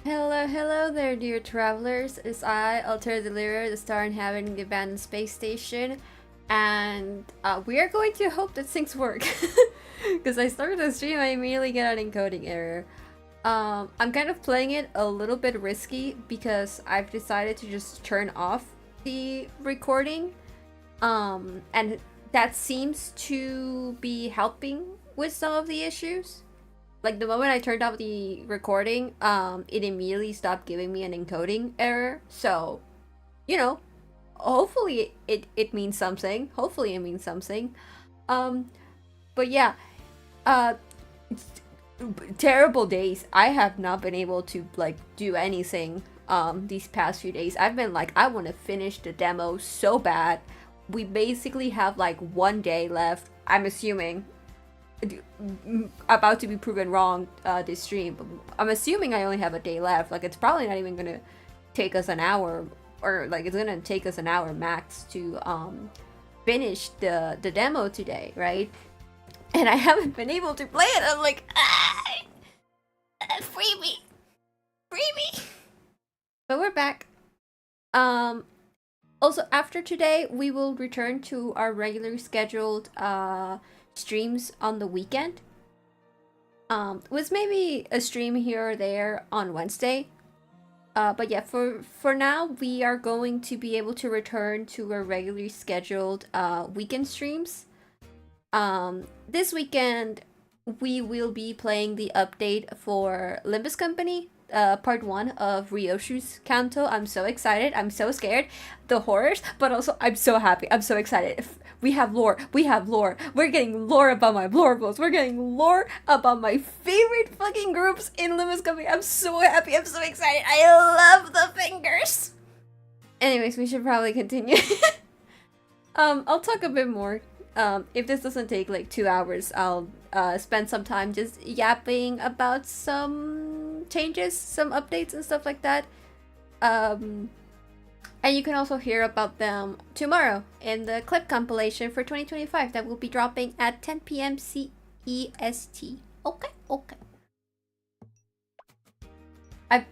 Hello there, dear travelers. It's I, Alter Deliver, the star inhabiting the abandoned space station, and we are going to hope that things work. Because I started the stream, I immediately get an encoding error. I'm kind of playing it a little bit risky because I've decided to just turn off the recording, and that seems to be helping with some of the issues. Like the moment I turned off the recording, it immediately stopped giving me an encoding error. So, you know, hopefully it means something. Hopefully it means something. But yeah, uh, terrible days. I have not been able to like do anything these past few days. I've been like, I want to finish the demo so bad. We basically have like 1 day left. I'm assuming about to be proven wrong this stream, but I'm assuming I only have a day left. Like, it's probably not even gonna take us an hour, or like it's gonna take us an hour max to finish the demo today, right? And I haven't been able to play it. I'm like, free me, free me. But we're back. Also, after today, we will return to our regularly scheduled streams on the weekend. With maybe a stream here or there on Wednesday. But yeah, for now, we are going to be able to return to our regularly scheduled weekend streams. This weekend, we will be playing the update for Limbus Company, part 1 of Ryoshu's Kanto. I'm so excited. I'm so scared. The horrors, but also I'm so happy. I'm so excited. We have lore. We have lore. We're getting lore about my loreables. We're getting lore about my favorite fucking groups in Limbus Company. I'm so happy. I'm so excited. I love the fingers. Anyways, we should probably continue. I'll talk a bit more. If this doesn't take like 2 hours, I'll spend some time just yapping about some changes, some updates and stuff like that. And you can also hear about them tomorrow in the clip compilation for 2025 that will be dropping at 10 p.m. CEST. Okay. I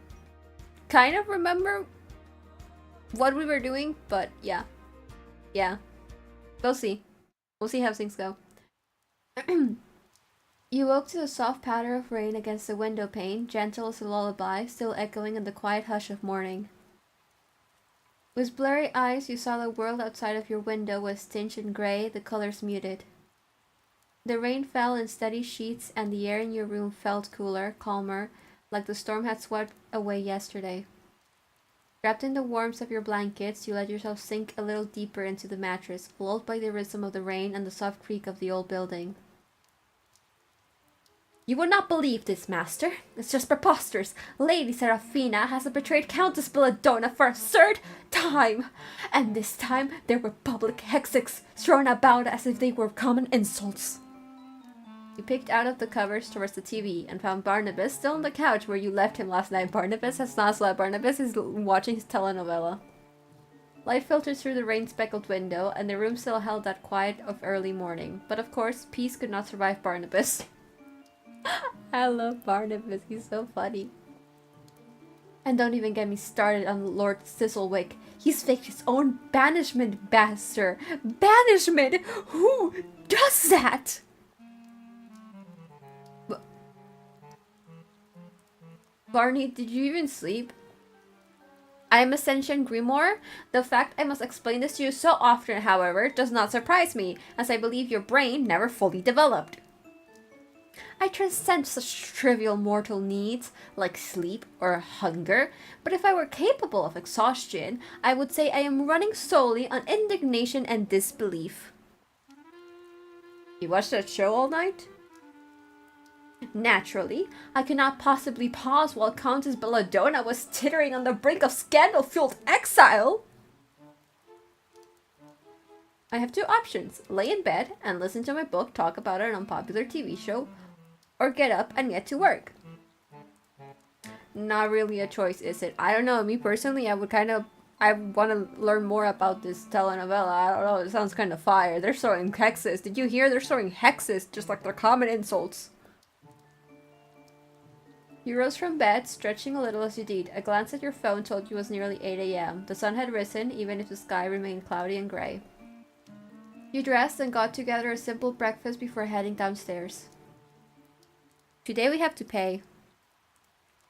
kind of remember what we were doing, but yeah. We'll see. We'll see how things go. You woke to the soft patter of rain against the window pane, gentle as a lullaby, still echoing in the quiet hush of morning. With blurry eyes, you saw the world outside of your window was tinged in gray, the colors muted. The rain fell in steady sheets, and the air in your room felt cooler, calmer, like the storm had swept away yesterday. Wrapped in the warmth of your blankets, you let yourself sink a little deeper into the mattress, lulled by the rhythm of the rain and the soft creak of the old building. You would not believe this, master. It's just preposterous. Lady Serafina has betrayed Countess Belladonna for a third time. And this time there were public hexes thrown about as if they were common insults. You picked out of the covers towards the TV and found Barnabas still on the couch where you left him last night. Barnabas has not slept. Barnabas is watching his telenovela. Light filtered through the rain-speckled window, and the room still held that quiet of early morning. But of course, peace could not survive Barnabas. I love Barnabas, he's so funny. And don't even get me started on Lord Thistlewick. He's faked his own banishment, bastard. Banishment? Who does that? Barney, did you even sleep? I am Ascension Grimoire. The fact I must explain this to you so often, however, does not surprise me, as I believe your brain never fully developed. I transcend such trivial mortal needs, like sleep or hunger, but if I were capable of exhaustion, I would say I am running solely on indignation and disbelief. You watched that show all night? Naturally, I could not possibly pause while Countess Belladonna was tittering on the brink of scandal-fueled exile. I have 2 options: lay in bed and listen to my book talk about an unpopular TV show, or get up and get to work. Not really a choice, is it? I don't know, me personally, I want to learn more about this telenovela. I don't know, it sounds kind of fire. They're throwing hexes. Did you hear? They're throwing hexes, just like they're common insults. You rose from bed, stretching a little as you did. A glance at your phone told you it was nearly 8 a.m. The sun had risen, even if the sky remained cloudy and gray. You dressed and got together a simple breakfast before heading downstairs. Today we have to pay.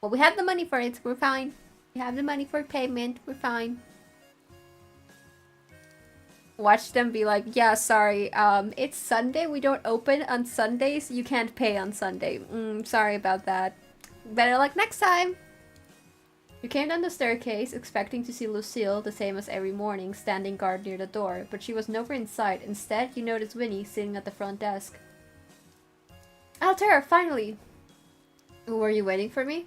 Well, we have the money for it. We're fine. We have the money for payment. We're fine. Watch them be like, yeah, sorry, it's Sunday. We don't open on Sundays. You can't pay on Sunday. Sorry about that. Better luck next time. You came down the staircase, expecting to see Lucille, the same as every morning, standing guard near the door, but she was nowhere in sight. Instead, you noticed Winnie sitting at the front desk. Altair, finally! Were you waiting for me?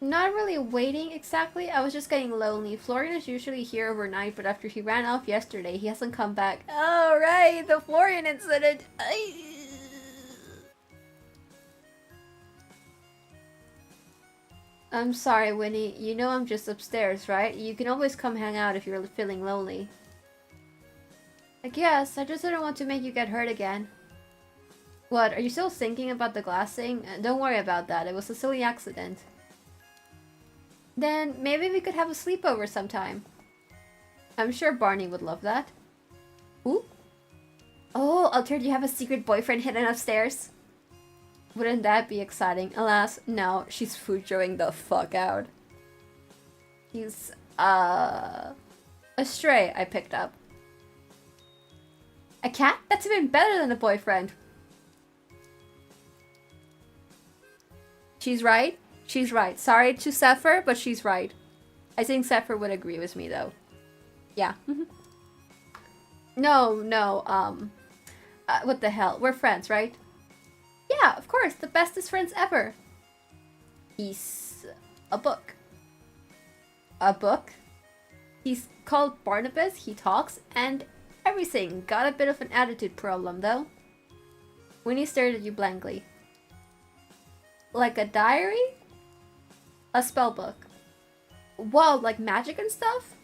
Not really waiting exactly. I was just getting lonely. Florian is usually here overnight, but after he ran off yesterday, he hasn't come back. Oh, right, the Florian incident. I'm sorry, Winnie. You know I'm just upstairs, right? You can always come hang out if you're feeling lonely. I guess. I just didn't want to make you get hurt again. What? Are you still thinking about the glass thing? Don't worry about that. It was a silly accident. Then maybe we could have a sleepover sometime. I'm sure Barney would love that. Ooh. Oh, Altair, do you have a secret boyfriend hidden upstairs? Wouldn't that be exciting? Alas, no, she's fujoing the fuck out. He's, a stray I picked up. A cat? That's even better than a boyfriend. She's right. She's right. Sorry to Zephyr, but she's right. I think Zephyr would agree with me, though. Yeah. No, what the hell? We're friends, right? Yeah, of course, the bestest friends ever. He's a book. A book? He's called Barnabas, he talks, and everything. Got a bit of an attitude problem, though. Winnie stared at you blankly. Like a diary? A spell book. Whoa, like magic and stuff?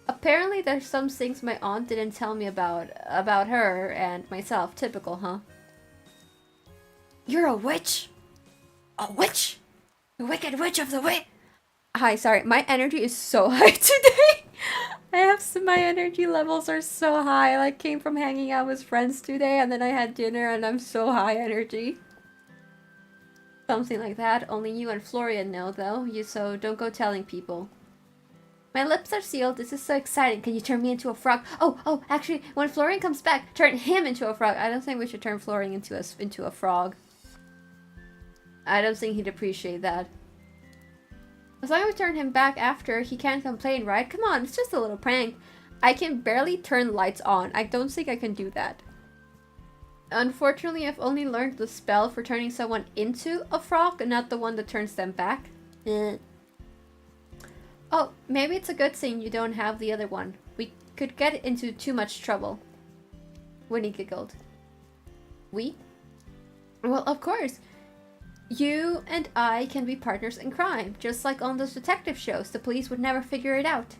Apparently there's some things my aunt didn't tell me about her and myself. Typical, huh? You're a witch? A witch? The wicked witch of the witch? Hi, sorry, my energy is so high today. My energy levels are so high. I like came from hanging out with friends today and then I had dinner and I'm so high energy. Something like that. Only you and Florian know though, so don't go telling people. My lips are sealed. This is so exciting. Can you turn me into a frog? Oh, actually, when Florian comes back, turn him into a frog. I don't think we should turn Florian into a frog. I don't think he'd appreciate that. As long as we turn him back after, he can't complain, right? Come on, it's just a little prank. I can barely turn lights on. I don't think I can do that. Unfortunately, I've only learned the spell for turning someone into a frog, and not the one that turns them back. Oh, maybe it's a good thing you don't have the other one. We could get into too much trouble. Winnie giggled. We? Well, of course. You and I can be partners in crime, just like on those detective shows. The police would never figure it out.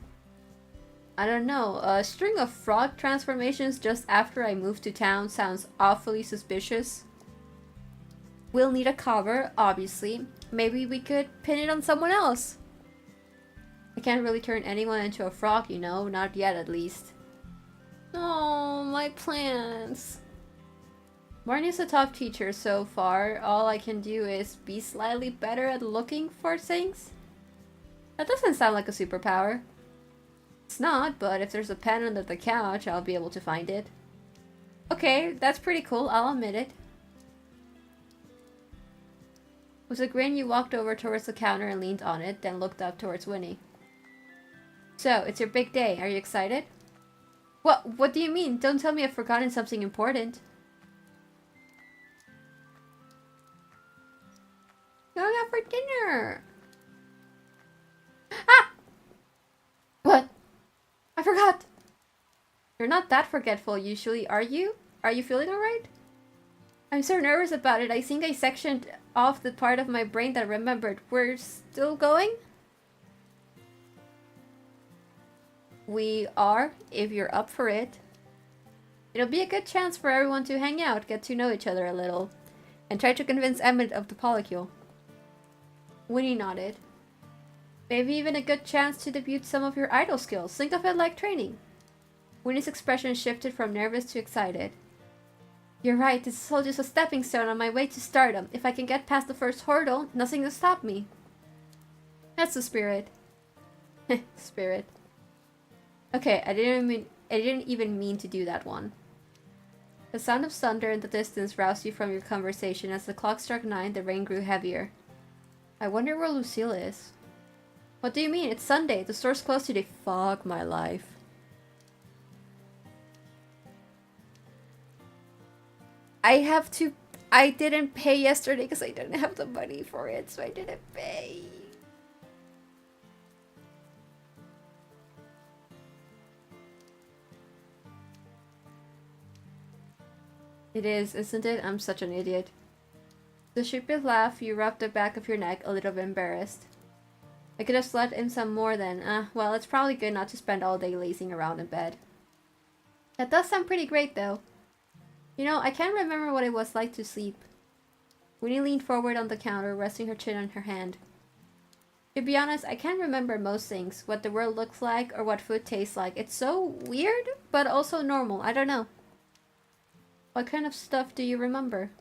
I don't know, a string of frog transformations just after I moved to town sounds awfully suspicious. We'll need a cover, obviously. Maybe we could pin it on someone else. I can't really turn anyone into a frog, you know, not yet at least. Oh, my plans. Barney's a tough teacher so far. All I can do is be slightly better at looking for things. That doesn't sound like a superpower. It's not, but if there's a pen under the couch, I'll be able to find it. Okay, that's pretty cool, I'll admit it. With a grin, you walked over towards the counter and leaned on it, then looked up towards Winnie. So, it's your big day. Are you excited? What do you mean? Don't tell me I've forgotten something important. Going out for dinner! Ah! What? I forgot! You're not that forgetful usually, are you? Are you feeling alright? I'm so nervous about it. I think I sectioned off the part of my brain that remembered. We're still going? We are, if you're up for it. It'll be a good chance for everyone to hang out, get to know each other a little, and try to convince Emmett of the polycule. Winnie nodded. Maybe even a good chance to debut some of your idol skills. Think of it like training. Winnie's expression shifted from nervous to excited. You're right, this is all just a stepping stone on my way to stardom. If I can get past the first hurdle, nothing will stop me. That's the spirit. Spirit. Okay, I didn't even mean to do that one. The sound of thunder in the distance roused you from your conversation. As the clock struck 9, the rain grew heavier. I wonder where Lucille is. What do you mean? It's Sunday. The store's closed today. Fuck my life. I didn't pay yesterday because I didn't have the money for it, so I didn't pay. It is, isn't it? I'm such an idiot. The stupid laugh, you rubbed the back of your neck, a little bit embarrassed. I could have slept in some more then. Well, it's probably good not to spend all day lazing around in bed. That does sound pretty great, though. You know, I can't remember what it was like to sleep. Winnie leaned forward on the counter, resting her chin on her hand. To be honest, I can't remember most things. What the world looks like, or what food tastes like. It's so weird, but also normal. I don't know. What kind of stuff do you remember?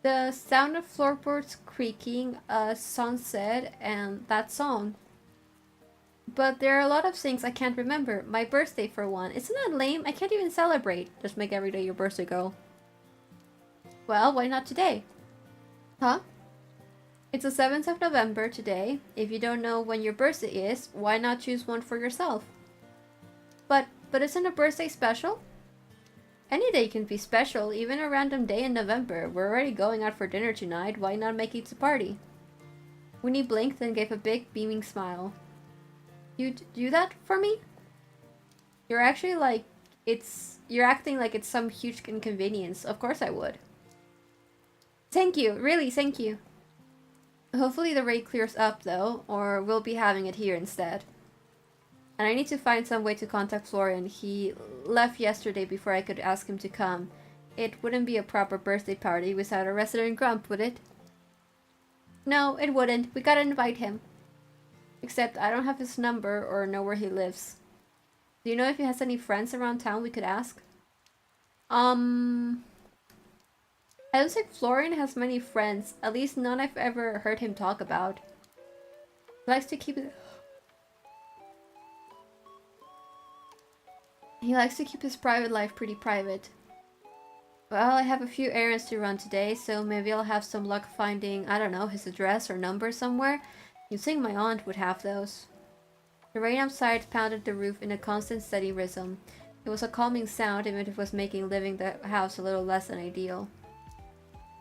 The sound of floorboards creaking, a sunset, and that song. But there are a lot of things I can't remember. My birthday, for one. Isn't that lame? I can't even celebrate. Just make every day your birthday, girl. Well, why not today? Huh? It's the 7th of November today. If you don't know when your birthday is, why not choose one for yourself? But isn't a birthday special? Any day can be special, even a random day in November. We're already going out for dinner tonight. Why not make it a party? Winnie blinked and gave a big, beaming smile. You'd do that for me? You're actually like, you're acting like it's some huge inconvenience. Of course I would. Thank you, really, thank you. Hopefully the raid clears up though, or we'll be having it here instead. And I need to find some way to contact Florian. He left yesterday before I could ask him to come. It wouldn't be a proper birthday party without a resident grump, would it? No, it wouldn't. We gotta invite him. Except I don't have his number or know where he lives. Do you know if he has any friends around town we could ask? I don't think Florian has many friends. At least none I've ever heard him talk about. He likes to keep his private life pretty private. Well, I have a few errands to run today, so maybe I'll have some luck finding, I don't know, his address or number somewhere. You'd think my aunt would have those. The rain outside pounded the roof in a constant steady rhythm. It was a calming sound, even if it was making living the house a little less than ideal.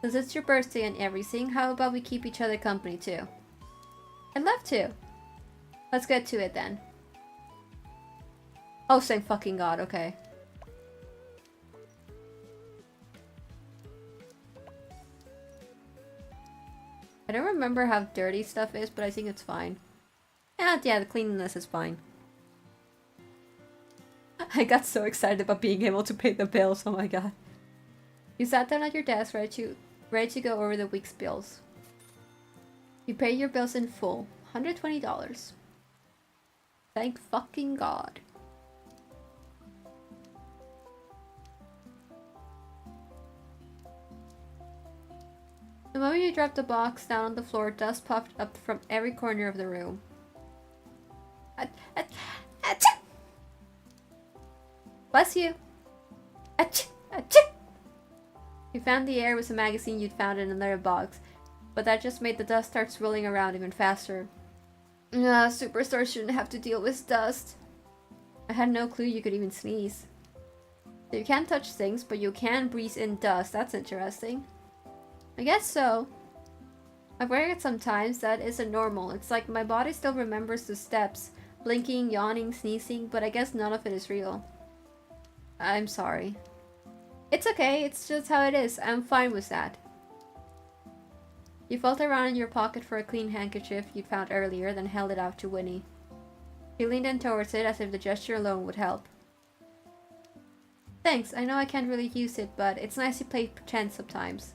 Since it's your birthday and everything, how about we keep each other company too? I'd love to. Let's get to it then. Oh, thank fucking God, okay. I don't remember how dirty stuff is, but I think it's fine. Yeah, the cleanliness is fine. I got so excited about being able to pay the bills, oh my god. You sat down at your desk ready to go over the week's bills. You pay your bills in full, $120. Thank fucking God. The moment you dropped the box down on the floor, dust puffed up from every corner of the room. Bless you. You found the air with a magazine you'd found in another box, but that just made the dust start swirling around even faster. Superstars shouldn't have to deal with dust. I had no clue you could even sneeze. So you can't touch things, but you can breathe in dust. That's interesting. I guess so. I've wear it sometimes. That isn't normal. It's like my body still remembers the steps. Blinking, yawning, sneezing, but I guess none of it is real. I'm sorry. It's okay. It's just how it is. I'm fine with that. You felt around in your pocket for a clean handkerchief you'd found earlier, then held it out to Winnie. She leaned in towards it as if the gesture alone would help. Thanks. I know I can't really use it, but it's nice to play pretend sometimes.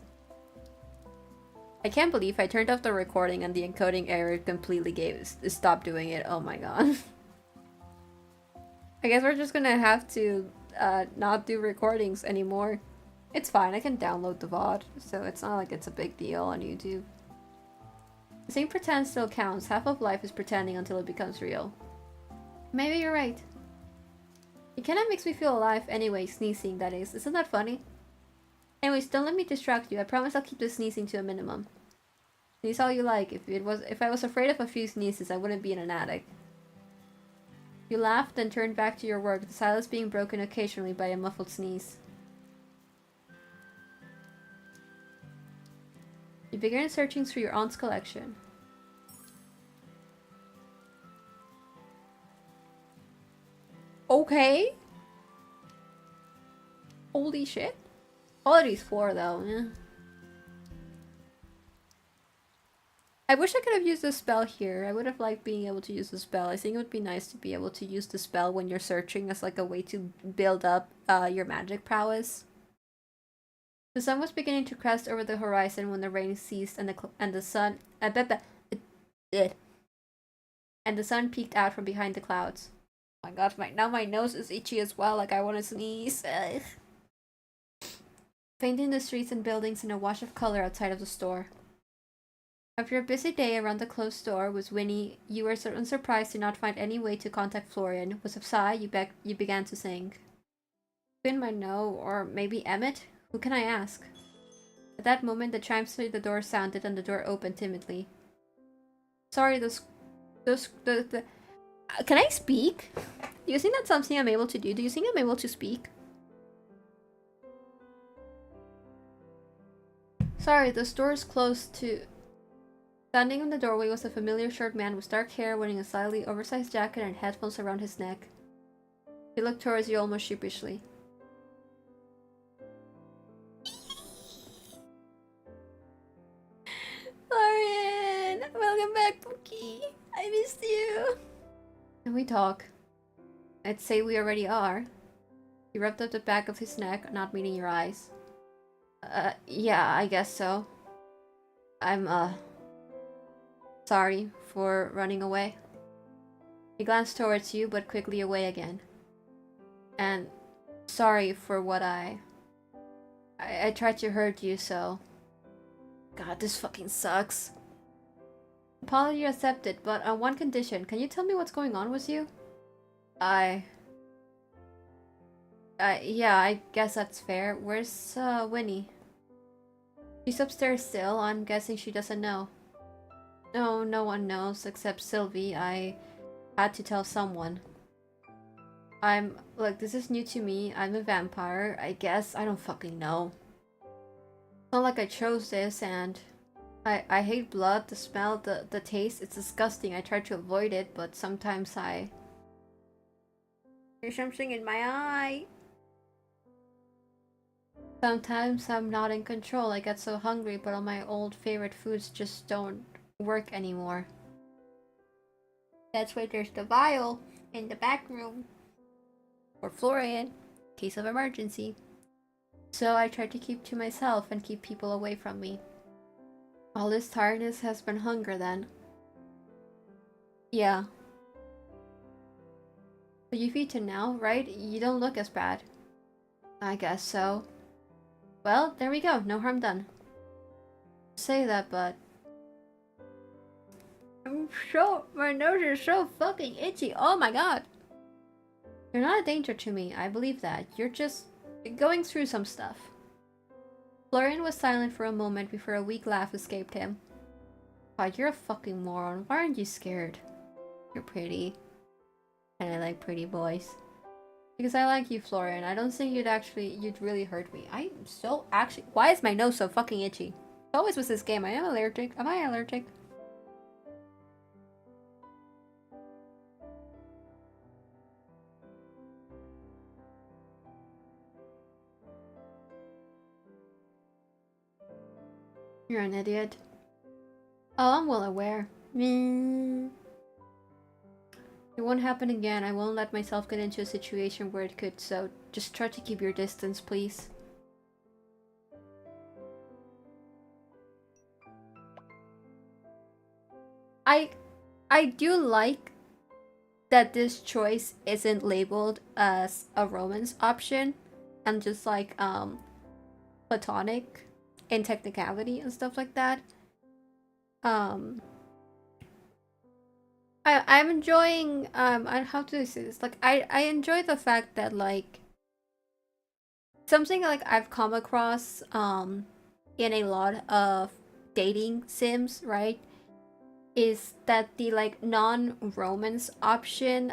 I can't believe I turned off the recording and the encoding error completely stopped doing it. Oh my god. I guess we're just gonna have to not do recordings anymore. It's fine, I can download the VOD, so it's not like it's a big deal on YouTube. Saying pretend still counts. Half of life is pretending until it becomes real. Maybe you're right. It kinda makes me feel alive anyway, sneezing, that is. Isn't that funny? Anyways, don't let me distract you. I promise I'll keep the sneezing to a minimum. Sneeze all you like. If I was afraid of a few sneezes, I wouldn't be in an attic. You laughed, then turned back to your work, the silence being broken occasionally by a muffled sneeze. You began searching through your aunt's collection. Okay. Holy shit. Quality's 4 though, yeah. I wish I could have used the spell here. I would have liked being able to use the spell. I think it would be nice to be able to use the spell when you're searching as like a way to build up your magic prowess. The sun was beginning to crest over the horizon when the rain ceased and the sun and the sun peeked out from behind the clouds. Oh my god, now my nose is itchy as well, like I want to sneeze. Ugh. Painting the streets and buildings in a wash of color outside of the store. After a busy day around the closed door with Winnie, you were unsurprised to not find any way to contact Florian. With a sigh, you began to think. Finn might know, or maybe Emmett? Who can I ask? At that moment, the chimes to the door sounded and the door opened timidly. Sorry, can I speak? Do you think that's something I'm able to do? Do you think I'm able to speak? Sorry, the store is closed too. Standing in the doorway was a familiar short man with dark hair wearing a slightly oversized jacket and headphones around his neck. He looked towards you almost sheepishly. Lauren! Welcome back, Pookie! I missed you! Can we talk? I'd say we already are. He rubbed up the back of his neck, not meeting your eyes. Yeah, I guess so. I'm, sorry for running away. He glanced towards you, but quickly away again. And sorry for what I tried to hurt you, so... God, this fucking sucks. Apology accepted, but on one condition. Can you tell me what's going on with you? Yeah, I guess that's fair. Where's, Winnie? She's upstairs still. I'm guessing she doesn't know. No, no one knows except Sylvie. I had to tell someone. Look, this is new to me. I'm a vampire. I guess. I don't fucking know. It's not like I chose this, and I hate blood, the smell, the taste. It's disgusting. I try to avoid it, but sometimes there's something in my eye. Sometimes I'm not in control. I get so hungry, but all my old favorite foods just don't work anymore. That's why there's the vial in the back room. For Florian, in case of emergency. So I try to keep to myself and keep people away from me. All this tiredness has been hunger then. Yeah. But you've eaten now, right? You don't look as bad. I guess so. Well, there we go. No harm done. Say that, but... My nose is so fucking itchy. Oh my god. You're not a danger to me. I believe that. You're just going through some stuff. Florian was silent for a moment before a weak laugh escaped him. God, you're a fucking moron. Why aren't you scared? You're pretty. And I like pretty boys. Because I like you, Florian. I don't think you'd really hurt me. I'm so actually... Why is my nose so fucking itchy? It's always with this game. I am allergic. Am I allergic? You're an idiot. Oh, I'm well aware. It won't happen again. I won't let myself get into a situation where it could, so just try to keep your distance, please. I I do like that this choice isn't labeled as a romance option and just like platonic in technicality and stuff like that. Um I'm enjoying how do I say this? Like I enjoy the fact that like something like I've come across in a lot of dating sims, right? Is that the like non-romance option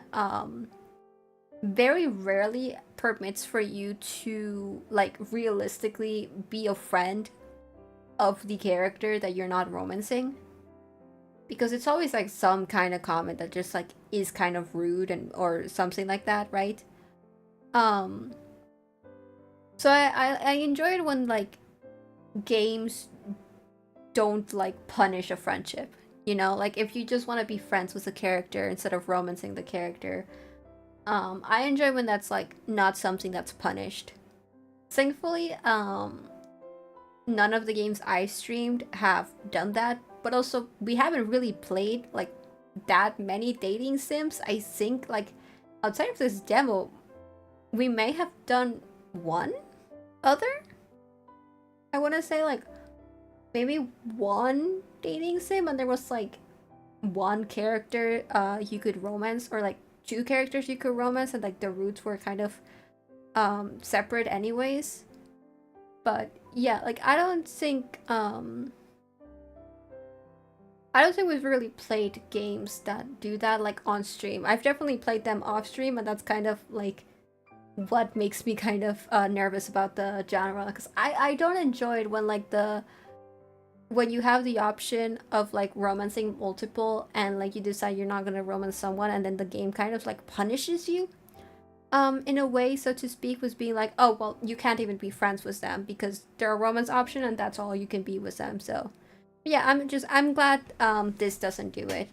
very rarely permits for you to like realistically be a friend of the character that you're not romancing, because it's always like some kind of comment that just like is kind of rude and or something like that, right? um so I enjoy it when like games don't like punish a friendship, you know, like if you just want to be friends with a character instead of romancing the character. I enjoy when that's like not something that's punished. Thankfully, none of the games I streamed have done that, but also we haven't really played like that many dating sims. I think like outside of this demo, we may have done one other. I want to say like maybe one dating sim, and there was like one character you could romance, or like two characters you could romance, and like the routes were kind of separate anyways. But yeah, like I don't think we've really played games that do that like on stream. I've definitely played them off stream, and that's kind of like what makes me kind of nervous about the genre, because I don't enjoy it when like when you have the option of like romancing multiple and like you decide you're not gonna romance someone, and then the game kind of like punishes you in a way, so to speak, was being like, oh well, you can't even be friends with them because they're a romance option and that's all you can be with them. So yeah, I'm glad this doesn't do it.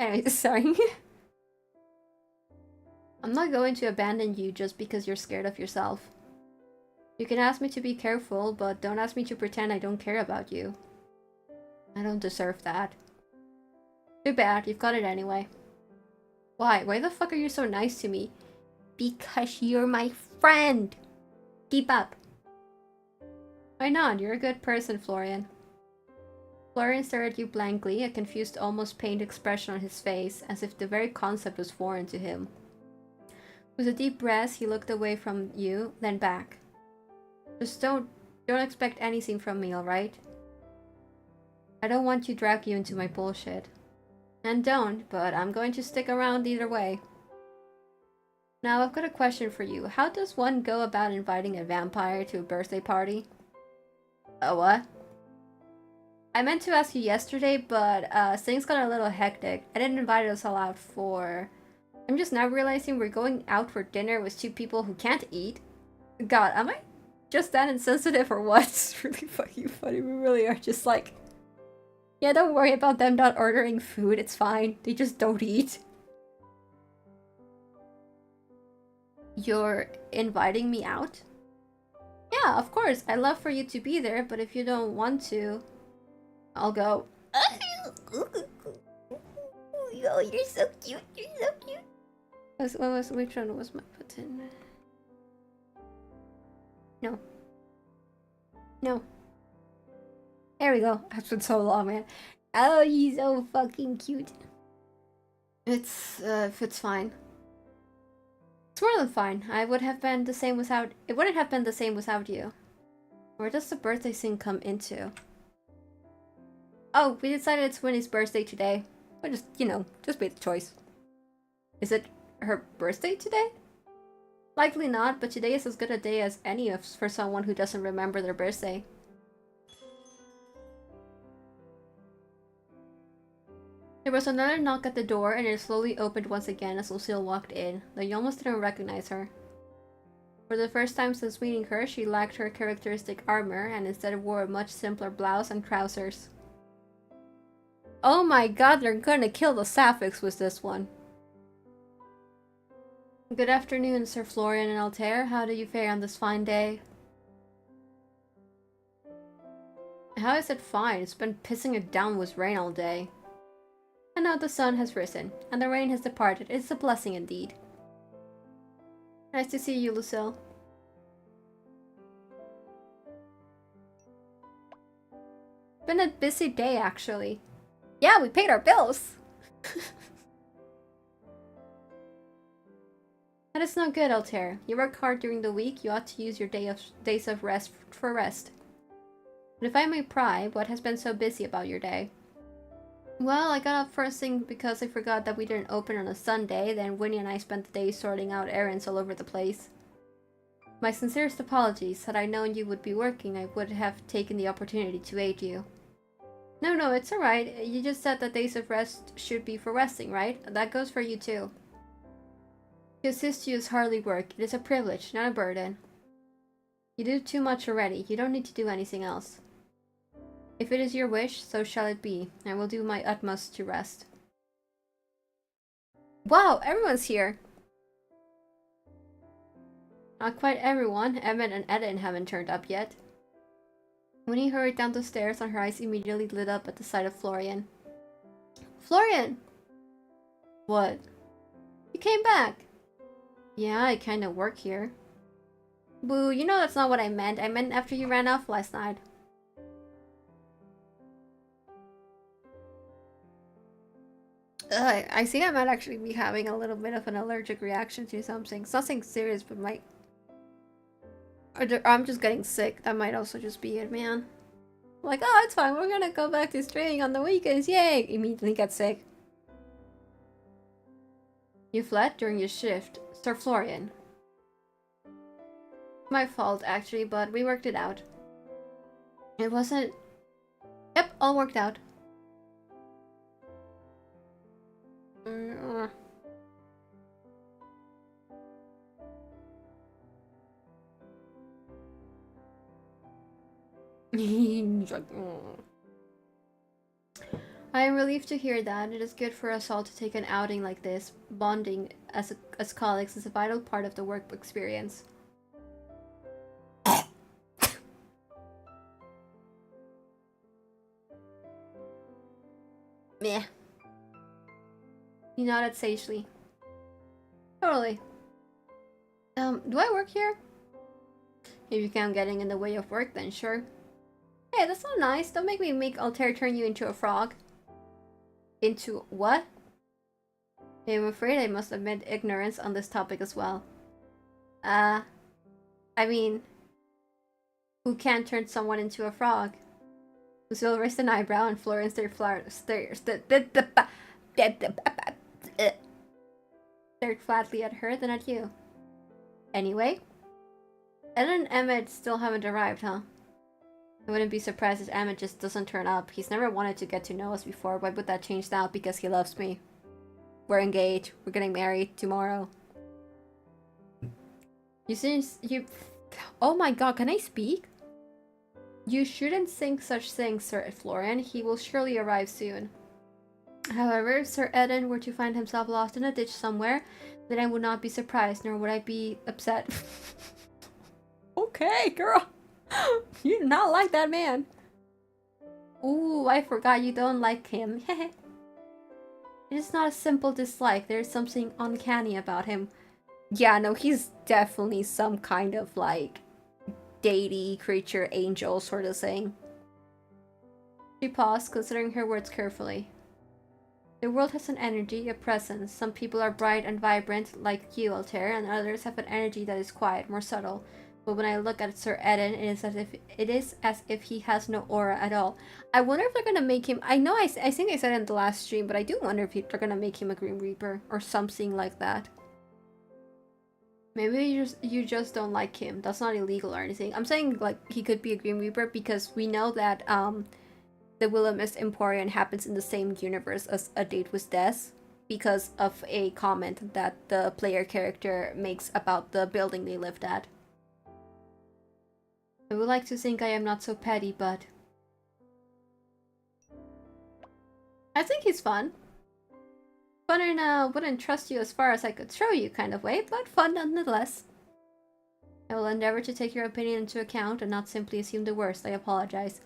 Anyway, sorry. I'm not going to abandon you just because you're scared of yourself. You can ask me to be careful, but don't ask me to pretend I don't care about you. I don't deserve that. Too bad, you've got it anyway. Why? Why the fuck are you so nice to me? Because you're my friend! Keep up. Why not? You're a good person, Florian. Florian stared at you blankly, a confused, almost pained expression on his face, as if the very concept was foreign to him. With a deep breath, he looked away from you, then back. Just don't expect anything from me, alright? I don't want to drag you into my bullshit. And don't, but I'm going to stick around either way. Now, I've got a question for you. How does one go about inviting a vampire to a birthday party? A what? I meant to ask you yesterday, but things got a little hectic. I didn't invite us all out for... I'm just now realizing we're going out for dinner with two people who can't eat. God, am I just that insensitive or what? It's really fucking funny. We really are just like... Yeah, don't worry about them not ordering food. It's fine. They just don't eat. You're inviting me out? Yeah, of course. I'd love for you to be there, but if you don't want to, I'll go. Oh, you're so cute. You're so cute. Which one was my button? No. No. There we go. That's been so long, man. Oh, he's so fucking cute. It's fine. It's more than fine. I would have been the same without... It wouldn't have been the same without you. Where does the birthday scene come into? Oh, we decided it's Winnie's birthday today. I just, you know, just made the choice. Is it her birthday today? Likely not, but today is as good a day as any for someone who doesn't remember their birthday. There was another knock at the door, and it slowly opened once again as Lucille walked in, though you almost didn't recognize her. For the first time since meeting her, she lacked her characteristic armor, and instead wore a much simpler blouse and trousers. Oh my god, they're gonna kill the Sapphics with this one. Good afternoon, Sir Florian and Altair. How do you fare on this fine day? How is it fine? It's been pissing it down with rain all day. now the sun has risen, and the rain has departed. It's a blessing indeed. Nice to see you, Lucille. Been a busy day, actually. Yeah, we paid our bills! That is not good, Altair. You work hard during the week, you ought to use your days of rest for rest. But if I may pry, what has been so busy about your day? Well, I got up first thing because I forgot that we didn't open on a Sunday, then Winnie and I spent the day sorting out errands all over the place. My sincerest apologies. Had I known you would be working, I would have taken the opportunity to aid you. No, it's alright. You just said that days of rest should be for resting, right? That goes for you too. To assist you is hardly work. It is a privilege, not a burden. You do too much already. You don't need to do anything else. If it is your wish, so shall it be. I will do my utmost to rest. Wow, everyone's here! Not quite everyone. Emmett and Eden haven't turned up yet. Winnie hurried down the stairs and her eyes immediately lit up at the sight of Florian. Florian! What? You came back! Yeah, I kinda work here. Boo, you know that's not what I meant. I meant after you ran off last night. I think I might actually be having a little bit of an allergic reaction to something. It's nothing serious, but I'm just getting sick. That might also just be it, man. Like, oh, it's fine. We're gonna go back to streaming on the weekends. Yay! Immediately get sick. You fled during your shift, Sir Florian. My fault, actually, but we worked it out. It wasn't... Yep, all worked out. I am relieved to hear that. It is good for us all to take an outing like this. Bonding as colleagues is a vital part of the work experience. Meh. He nodded sagely. Totally. Do I work here? If you count getting in the way of work, then sure. Hey, that's not nice. Don't make me make Altair turn you into a frog. Into what? I'm afraid I must admit ignorance on this topic as well. I mean... Who can't turn someone into a frog? Lucille raised an eyebrow and Florian stared flatly at her, then at you. Anyway? Ellen and Emmett still haven't arrived, huh? I wouldn't be surprised if Emmett just doesn't turn up. He's never wanted to get to know us before. Why would that change now? Because he loves me. We're engaged. We're getting married tomorrow. You... Oh my god, can I speak? You shouldn't think such things, Sir Florian. He will surely arrive soon. However, if Sir Eden were to find himself lost in a ditch somewhere, then I would not be surprised, nor would I be upset. Okay, girl. You do not like that man. Ooh, I forgot you don't like him. It is not a simple dislike. There's something uncanny about him. Yeah, no, he's definitely some kind of, like, deity, creature, angel sort of thing. She paused, considering her words carefully. The world has an energy, a presence. Some people are bright and vibrant, like you, Altair, and others have an energy that is quiet, more subtle. But when I look at Sir Eden, it is as if he has no aura at all. I wonder if they're gonna make him... I know I think I said it in the last stream, but I do wonder if they're gonna make him a Grim Reaper or something like that. Maybe you just don't like him. That's not illegal or anything. I'm saying, like, he could be a Grim Reaper because we know that the Willowmist Emporium happens in the same universe as A Date with Death because of a comment that the player character makes about the building they lived at. I would like to think I am not so petty, but... I think he's fun. Fun in a wouldn't trust you as far as I could throw you kind of way, but fun nonetheless. I will endeavor to take your opinion into account and not simply assume the worst. I apologize.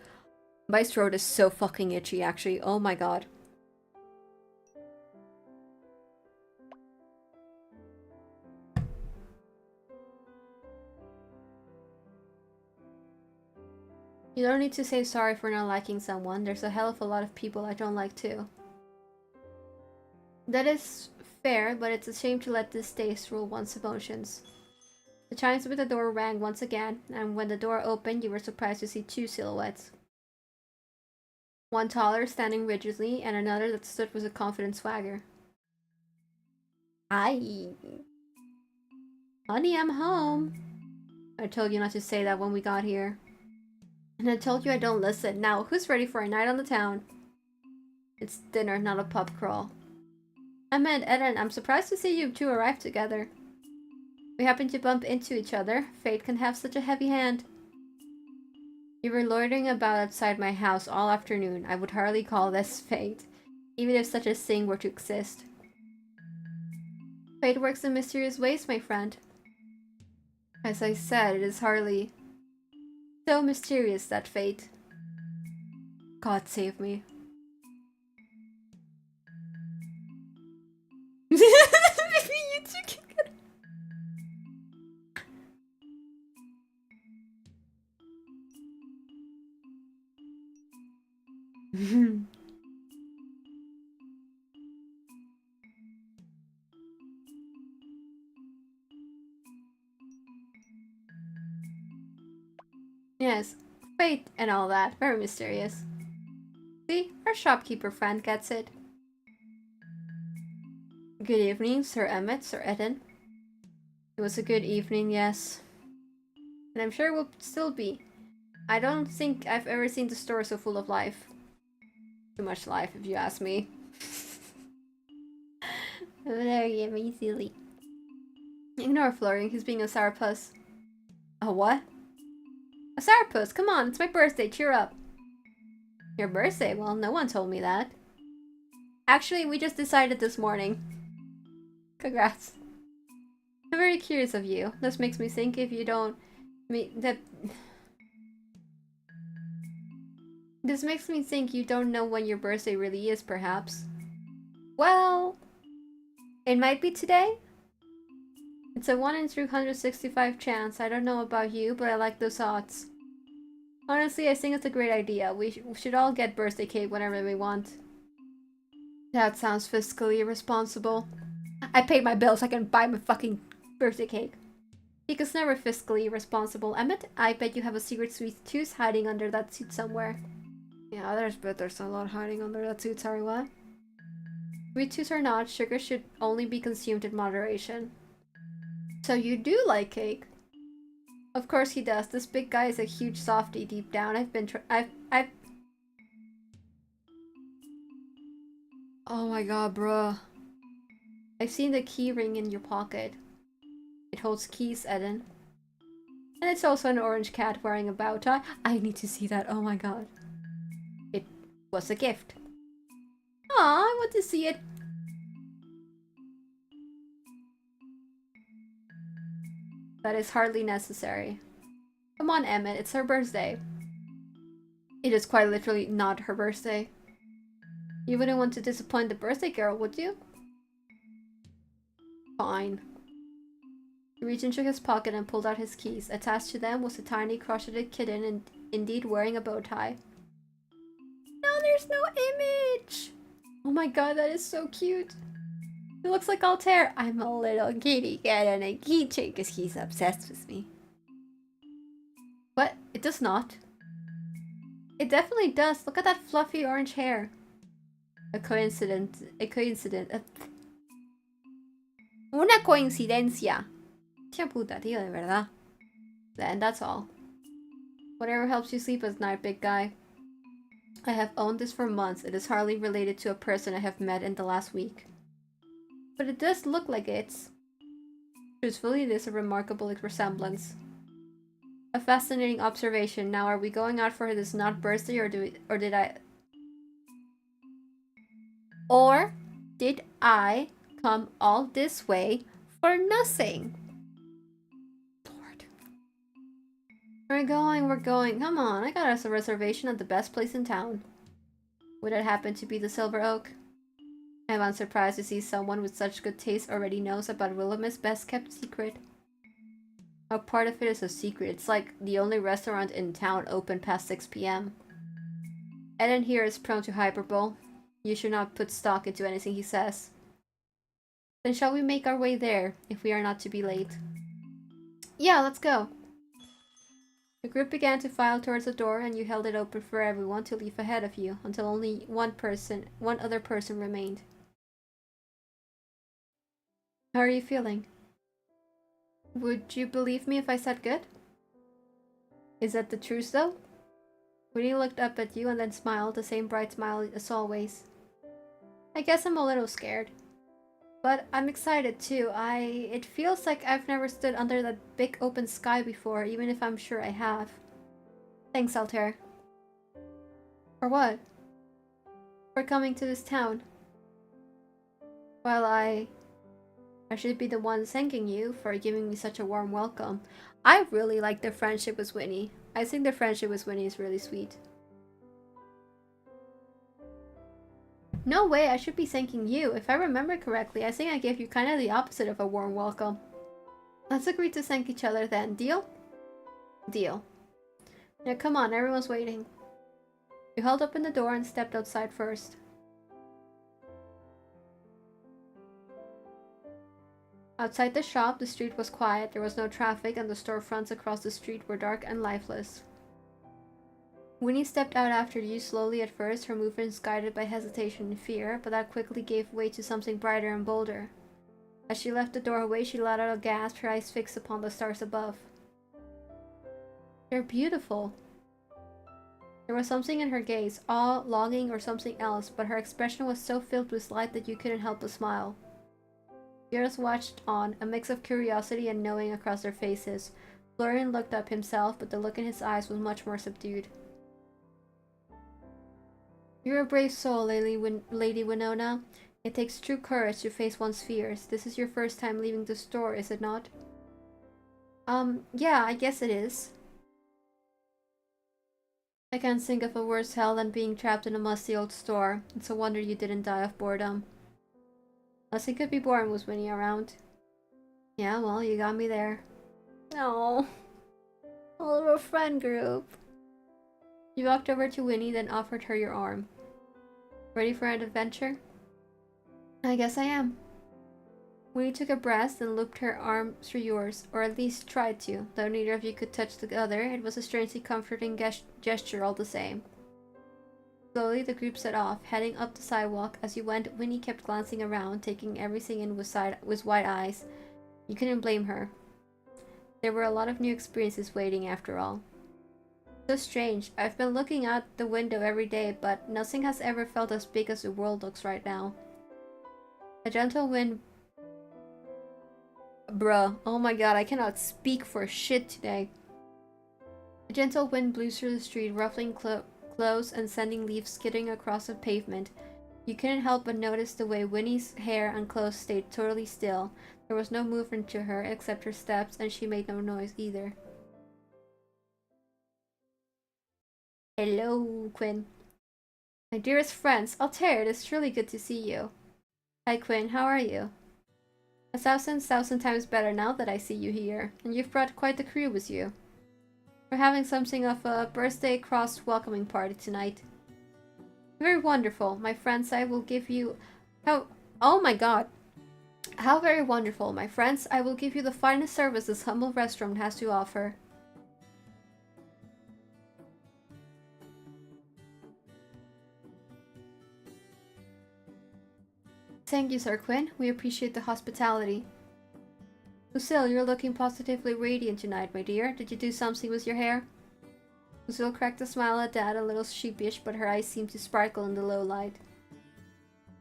My throat is so fucking itchy, actually. Oh my god. You don't need to say sorry for not liking someone. There's a hell of a lot of people I don't like too. That is fair, but it's a shame to let this taste rule one's emotions. The chimes with the door rang once again, and when the door opened, you were surprised to see two silhouettes. One taller, standing rigidly, and another that stood with a confident swagger. Hi. Honey, I'm home. I told you not to say that when we got here. And I told you I don't listen. Now, who's ready for a night on the town? It's dinner, not a pub crawl. I meant, Eden, I'm surprised to see you two arrive together. We happened to bump into each other. Fate can have such a heavy hand. You were loitering about outside my house all afternoon. I would hardly call this fate, even if such a thing were to exist. Fate works in mysterious ways, my friend. As I said, it is hardly so mysterious, that fate. God save me. Maybe you two can get... Yes, fate and all that. Very mysterious. See, our shopkeeper friend gets it. Good evening, Sir Emmett, Sir Eden. It was a good evening, yes. And I'm sure it will still be. I don't think I've ever seen the store so full of life. Too much life, if you ask me. Very silly. Ignore Florian, he's being a sourpuss. A what? A sourpuss, come on, it's my birthday, cheer up. Your birthday? Well, no one told me that. Actually, we just decided this morning. Congrats. I'm very curious of you. This makes me think if you don't... This makes me think you don't know when your birthday really is, perhaps. Well... It might be today? It's a 1 in 365 chance. I don't know about you, but I like those odds. Honestly, I think it's a great idea. We should all get birthday cake whenever we want. That sounds fiscally irresponsible. I paid my bills, I can buy my fucking birthday cake. Because never fiscally irresponsible. Emmett, I bet you have a secret sweet tooth hiding under that suit somewhere. Yeah, there's a lot hiding under that suit, sorry, what? Sweet tooth or not, sugar should only be consumed in moderation. So you do like cake? Of course he does. This big guy is a huge softie deep down. I've... Oh my god, bruh. I've seen the key ring in your pocket. It holds keys, Eden. And it's also an orange cat wearing a bow tie. I need to see that, oh my god. It was a gift. Aw, I want to see it. That is hardly necessary. Come on, Emmett, it's her birthday. It is quite literally not her birthday. You wouldn't want to disappoint the birthday girl, would you? Fine. He reached into his pocket and pulled out his keys. Attached to them was a tiny crocheted kitten and indeed wearing a bow tie. No, there's no image! Oh my god, that is so cute. It looks like Altair. I'm a little kitty cat and a keychain because he's obsessed with me. What? It does not. It definitely does. Look at that fluffy orange hair. A coincidence. Una coincidencia. Tía puta, tío, de verdad. Then that's all. Whatever helps you sleep at night, big guy. I have owned this for months. It is hardly related to a person I have met in the last week. But it does look like it's... Truthfully, it is a remarkable resemblance. A fascinating observation. Now, are we going out for this not birthday, or did I come all this way for nothing? Lord. We're going. Come on, I got us a reservation at the best place in town. Would it happen to be the Silver Oak? I'm unsurprised to see someone with such good taste already knows about Willowmist's best-kept secret. A part of it is a secret. It's like the only restaurant in town open past 6 p.m. Eden here is prone to hyperbole. You should not put stock into anything he says. Then shall we make our way there, if we are not to be late? Yeah, let's go. The group began to file towards the door, and you held it open for everyone to leave ahead of you, until only one other person remained. How are you feeling? Would you believe me if I said good? Is that the truth, though? Winnie looked up at you and then smiled, the same bright smile as always. I guess I'm a little scared. But I'm excited too. It feels like I've never stood under that big open sky before, even if I'm sure I have. Thanks, Altair. For what? For coming to this town. Well, I should be the one thanking you for giving me such a warm welcome. I really like the friendship with Winnie. I think the friendship with Winnie is really sweet. No way, I should be thanking you. If I remember correctly, I think I gave you kind of the opposite of a warm welcome. Let's agree to thank each other then. Deal? Deal. Now come on, everyone's waiting. You held open the door and stepped outside first. Outside the shop, the street was quiet, there was no traffic, and the storefronts across the street were dark and lifeless. Winnie stepped out after you, slowly at first, her movements guided by hesitation and fear, but that quickly gave way to something brighter and bolder. As she left the doorway, she let out a gasp, her eyes fixed upon the stars above. They're beautiful. There was something in her gaze, awe, longing, or something else, but her expression was so filled with light that you couldn't help but smile. The others watched on, a mix of curiosity and knowing across their faces. Florian looked up himself, but the look in his eyes was much more subdued. You're a brave soul, Lady Winona. It takes true courage to face one's fears. This is your first time leaving the store, is it not? Yeah, I guess it is. I can't think of a worse hell than being trapped in a musty old store. It's a wonder you didn't die of boredom. Nothing could be boring with Winnie around. Yeah, well, you got me there. Oh, a little friend group. You walked over to Winnie, then offered her your arm. Ready for an adventure? I guess I am. Winnie took a breath and looped her arm through yours, or at least tried to. Though neither of you could touch the other, it was a strangely comforting gesture all the same. Slowly, the group set off, heading up the sidewalk. As you went, Winnie kept glancing around, taking everything in with wide eyes. You couldn't blame her. There were a lot of new experiences waiting, after all. So strange. I've been looking out the window every day, but nothing has ever felt as big as the world looks right now. A gentle wind... Bruh. Oh my god, I cannot speak for shit today. A gentle wind blew through the street, ruffling clothes and sending leaves skidding across the pavement. You couldn't help but notice the way Winnie's hair and clothes stayed totally still. There was no movement to her except her steps, and she made no noise either. Hello, Quinn. My dearest friends, Altair, it is truly good to see you. Hi, Quinn, how are you? 1,000 times better now that I see you here, and you've brought quite the crew with you. We're having something of a birthday cross welcoming party tonight. Very wonderful. My friends, I will give you... Oh my god. How very wonderful. My friends, I will give you the finest service this humble restaurant has to offer. Thank you, Sir Quinn. We appreciate the hospitality. Lucille, you're looking positively radiant tonight, my dear. Did you do something with your hair? Lucille cracked a smile at that, a little sheepish, but her eyes seemed to sparkle in the low light.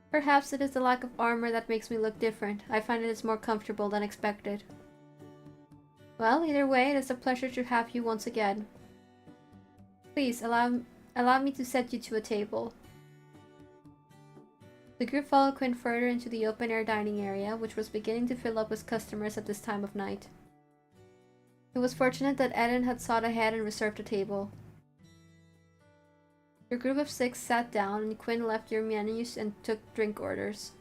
Perhaps it is the lack of armor that makes me look different. I find it is more comfortable than expected. Well, either way, it is a pleasure to have you once again. Please, allow me to set you to a table. The group followed Quinn further into the open-air dining area, which was beginning to fill up with customers at this time of night. It was fortunate that Eden had sought ahead and reserved a table. Your group of 6 sat down, and Quinn left your menus and took drink orders.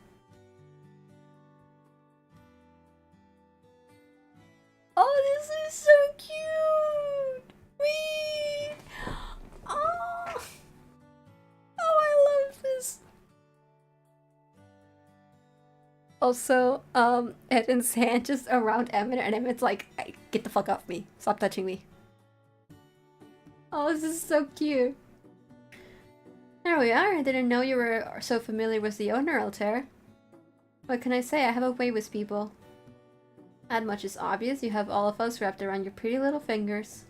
Oh, this is Also, Eden's hand just around Emmett, and Emmett's like, get the fuck off me. Stop touching me. Oh, this is so cute. There we are. I didn't know you were so familiar with the owner, Altair. What can I say? I have a way with people. That much is obvious. You have all of us wrapped around your pretty little fingers.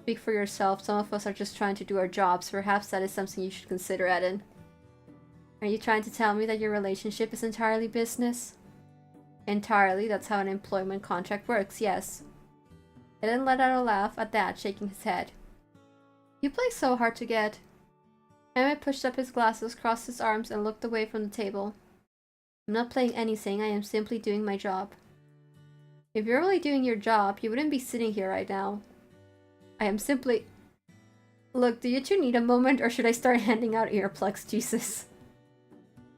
Speak for yourself. Some of us are just trying to do our jobs. Perhaps that is something you should consider, Eden. Are you trying to tell me that your relationship is entirely business? Entirely. That's how an employment contract works, yes. Eden let out a laugh at that, shaking his head. You play so hard to get. Emmett pushed up his glasses, crossed his arms, and looked away from the table. I'm not playing anything. I am simply doing my job. If you're really doing your job, you wouldn't be sitting here right now. I am simply... Look, do you two need a moment, or should I start handing out earplugs, Jesus?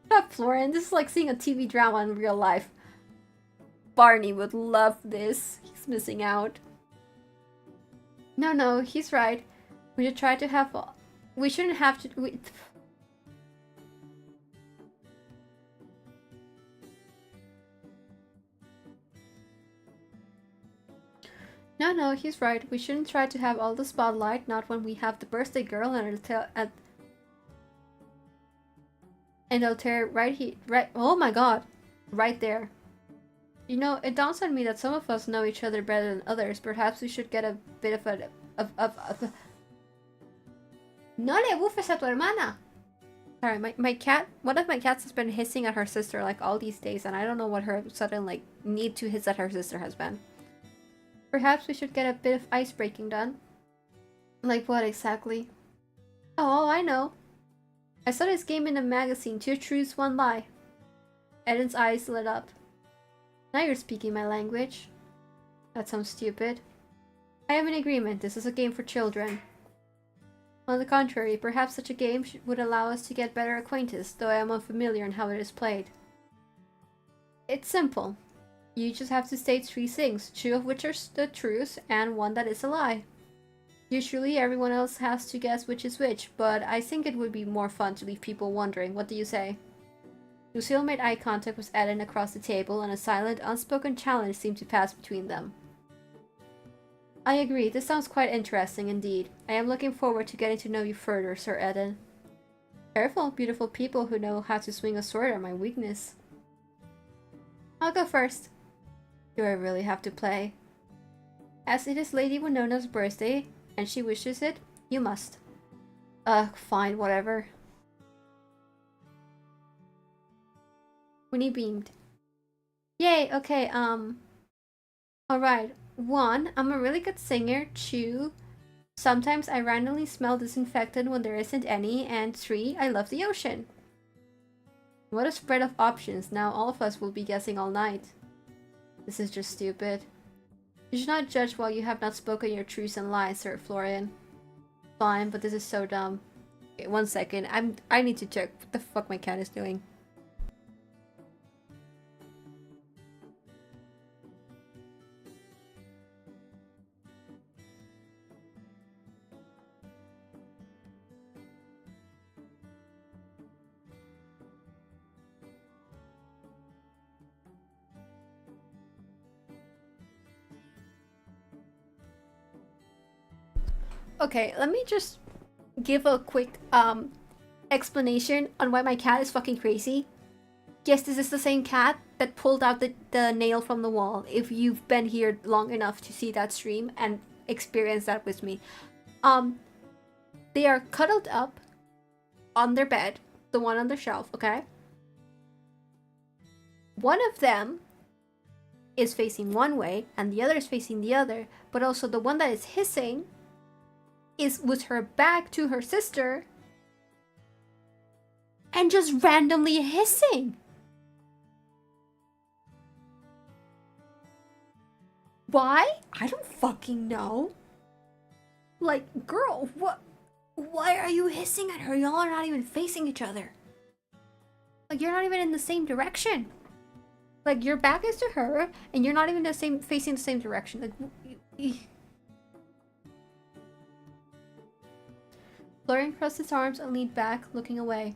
Shut up, Florian. This is like seeing a TV drama in real life. Barney would love this. He's missing out. No, he's right. We should try to have... We shouldn't have to... No, he's right. We shouldn't try to have all the spotlight, not when we have the birthday girl and Altair right here, oh my god, right there. You know, it dawns on me that some of us know each other better than others. Perhaps we should get a bit of a... No le bufes a tu hermana! Sorry, my cat, one of my cats has been hissing at her sister like all these days, and I don't know what her sudden like need to hiss at her sister has been. Perhaps we should get a bit of ice breaking done. Like what exactly? Oh, I know. I saw this game in a magazine, 2 truths, 1 lie. Eden's eyes lit up. Now you're speaking my language. That sounds stupid. I am in agreement. This is a game for children. On the contrary, perhaps such a game would allow us to get better acquainted, though I am unfamiliar in how it is played. It's simple. You just have to state 3 things, 2 of which are the truths, and 1 that is a lie. Usually everyone else has to guess which is which, but I think it would be more fun to leave people wondering. What do you say? Lucille made eye contact with Eden across the table, and a silent, unspoken challenge seemed to pass between them. I agree, this sounds quite interesting indeed. I am looking forward to getting to know you further, Sir Eden. Careful, beautiful people who know how to swing a sword are my weakness. I'll go first. Do I really have to play? As it is Lady Winona's birthday, and she wishes it, you must. Fine, whatever. Winnie beamed. Yay, okay, alright. 1, I'm a really good singer. 2, sometimes I randomly smell disinfectant when there isn't any. And 3, I love the ocean. What a spread of options. Now all of us will be guessing all night. This is just stupid. You should not judge while you have not spoken your truths and lies, Sir Florian. Fine, but this is so dumb. Okay, 1 second. I need to check what the fuck my cat is doing. Okay, let me just give a quick explanation on why my cat is fucking crazy. Yes, this is the same cat that pulled out the nail from the wall, if you've been here long enough to see that stream and experience that with me. They are cuddled up on their bed, the one on the shelf, okay? One of them is facing one way and the other is facing the other, but also the one that is hissing is with her back to her sister and just randomly hissing. Why? I don't fucking know. Like, girl, what? Why are you hissing at her? Y'all are not even facing each other. Like, you're not even in the same direction. Like, your back is to her, and you're not even facing the same direction. Like, Florian crossed his arms and leaned back, looking away.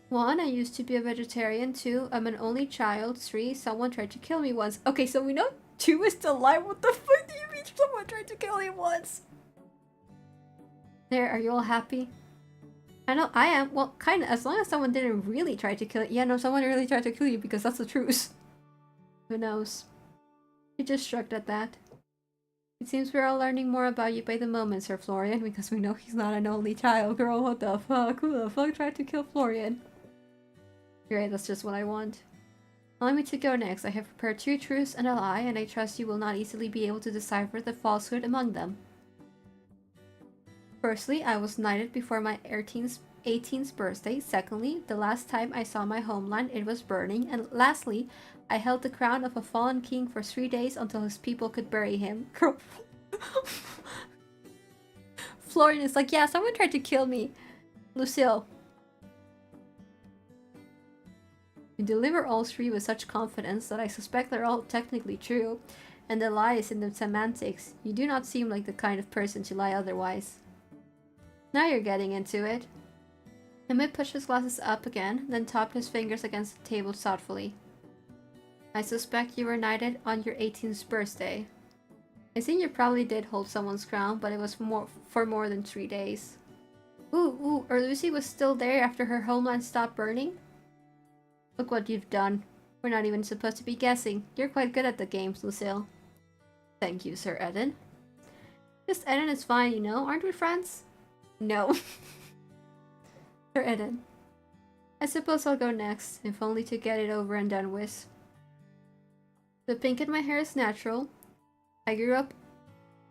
1, I used to be a vegetarian. 2, I'm an only child. 3, someone tried to kill me once. Okay, so we know 2 is still alive. What the fuck do you mean someone tried to kill him once? There, are you all happy? I know I am. Well, kind of, as long as someone didn't really try to kill you. Yeah, no, someone really tried to kill you because that's the truth. Who knows? He just shrugged at that. It seems we're all learning more about you by the moment, Sir Florian, because we know he's not an only child. Girl, what the fuck? Who the fuck tried to kill Florian? Great, that's just what I want. Allow me to go next. I have prepared 2 truths and a lie, and I trust you will not easily be able to decipher the falsehood among them. Firstly, I was knighted before my 18th birthday. Secondly, the last time I saw my homeland, it was burning. And lastly, I held the crown of a fallen king for 3 days until his people could bury him. Florian is like, yeah, someone tried to kill me. Lucille. You deliver all 3 with such confidence that I suspect they're all technically true, and the lie is in the semantics. You do not seem like the kind of person to lie otherwise. Now you're getting into it. Emmett pushed his glasses up again, then tapped his fingers against the table thoughtfully. I suspect you were knighted on your 18th birthday. I think you probably did hold someone's crown, but it was for more than 3 days. Ooh, or Lucy was still there after her homeland stopped burning? Look what you've done. We're not even supposed to be guessing. You're quite good at the games, Lucille. Thank you, Sir Eden. Just Eden is fine, you know. Aren't we friends? No. Sir Eden. I suppose I'll go next, if only to get it over and done with. The pink in my hair is natural. I grew up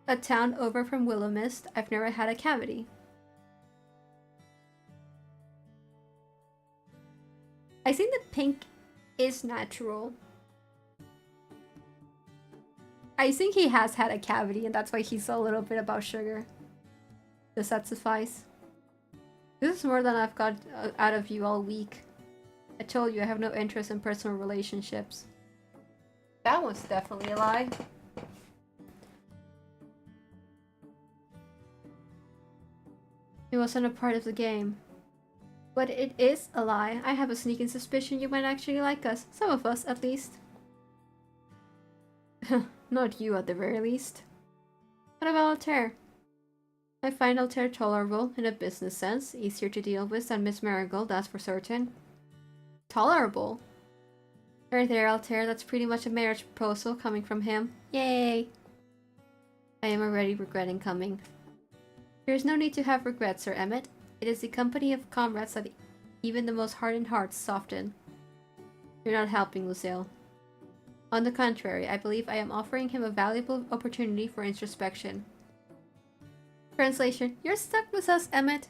a town over from Willowmist. I've never had a cavity. I think the pink is natural. I think he has had a cavity and that's why he's a little bit about sugar. Does that suffice? This is more than I've got out of you all week. I told you I have no interest in personal relationships. That was definitely a lie. It wasn't a part of the game. But it is a lie. I have a sneaking suspicion you might actually like us. Some of us, at least. Not you, at the very least. What about Altair? I find Altair tolerable in a business sense. Easier to deal with than Miss Marigold, that's for certain. Tolerable? Right there, Altair. That's pretty much a marriage proposal coming from him. Yay! I am already regretting coming. There is no need to have regrets, Sir Emmett. It is the company of comrades that even the most hardened hearts soften. You're not helping, Lucille. On the contrary, I believe I am offering him a valuable opportunity for introspection. Translation: You're stuck with us, Emmett.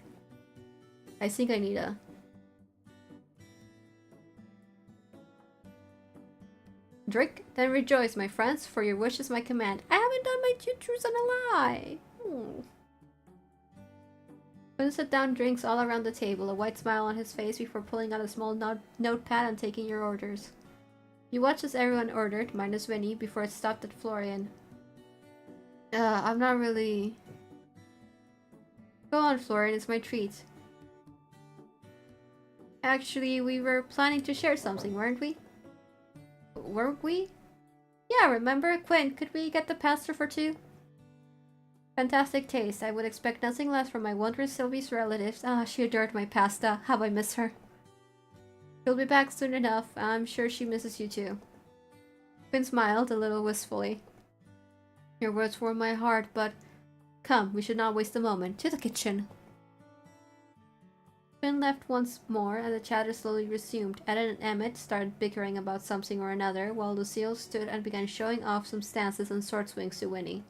I think I need a drink. Then rejoice, my friends, for your wish is my command. I haven't done my 2 truths and a lie. Quinn set down drinks all around the table, a white smile on his face before pulling out a small notepad and taking your orders. You watched as everyone ordered, minus Vinny, before it stopped at Florian. I'm not really... Go on, Florian, it's my treat. Actually, we were planning to share something, weren't we? Weren't we? Yeah, remember? Quinn, could we get the pasta for 2? Fantastic taste. I would expect nothing less from my wondrous Sylvie's relatives. Ah, she adored my pasta. How I miss her. She'll be back soon enough. I'm sure she misses you too. Quinn smiled a little wistfully. Your words warm my heart, but... Come, we should not waste a moment. To the kitchen. Quinn left once more, and the chatter slowly resumed. Eden and Emmett started bickering about something or another, while Lucille stood and began showing off some stances and sword swings to Winnie.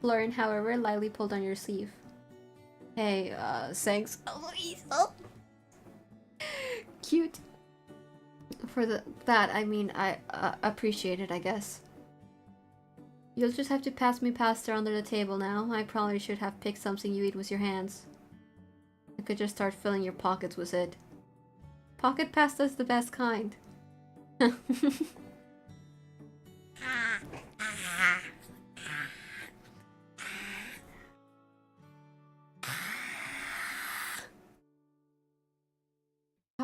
Florian, however, lightly pulled on your sleeve. Hey, thanks. Oh, cute. For that, I mean, I appreciate it, I guess. You'll just have to pass me pasta under the table now. I probably should have picked something you eat with your hands. I could just start filling your pockets with it. Pocket pasta's the best kind.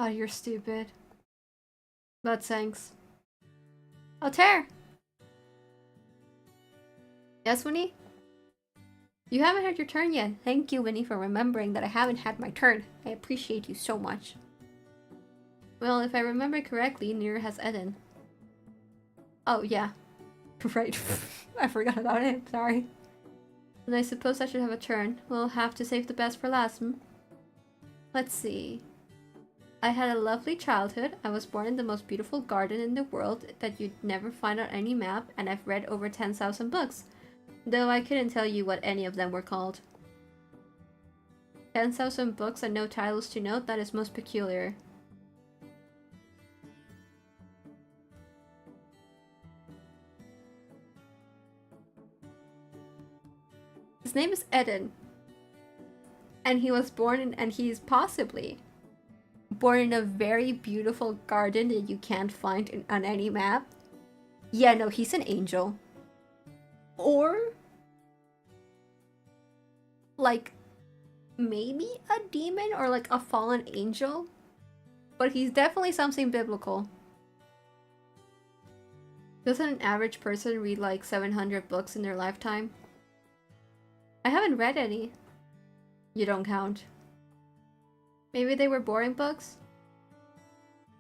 God, you're stupid. But thanks. Oh, Tare! Yes, Winnie? You haven't had your turn yet. Thank you, Winnie, for remembering that I haven't had my turn. I appreciate you so much. Well, if I remember correctly, Nier has Eden. Oh, yeah. Right. I forgot about him, sorry. And I suppose I should have a turn. We'll have to save the best for last, hmm? Let's see. I had a lovely childhood. I was born in the most beautiful garden in the world that you'd never find on any map, and I've read over 10,000 books. Though I couldn't tell you what any of them were called. 10,000 books and no titles to note, that is most peculiar. His name is Eden. And he was born in, and he's possibly born in a very beautiful garden that you can't find on any map. Yeah, no, he's an angel. Or like maybe a demon or like a fallen angel. But he's definitely something biblical. Doesn't an average person read like 700 books in their lifetime? I haven't read any. You don't count. Maybe they were boring books?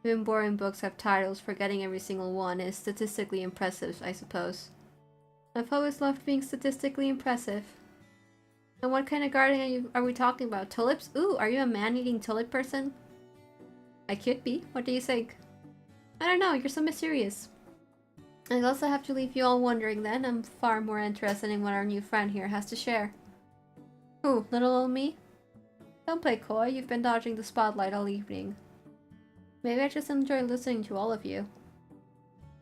Even boring books have titles. Forgetting every single one is statistically impressive, I suppose. I've always loved being statistically impressive. And what kind of garden are we talking about? Tulips? Ooh, are you a man-eating tulip person? I could be. What do you think? I don't know, you're so mysterious. I also have to leave you all wondering then. I'm far more interested in what our new friend here has to share. Who, little old me? Don't play coy, you've been dodging the spotlight all evening. Maybe I just enjoy listening to all of you.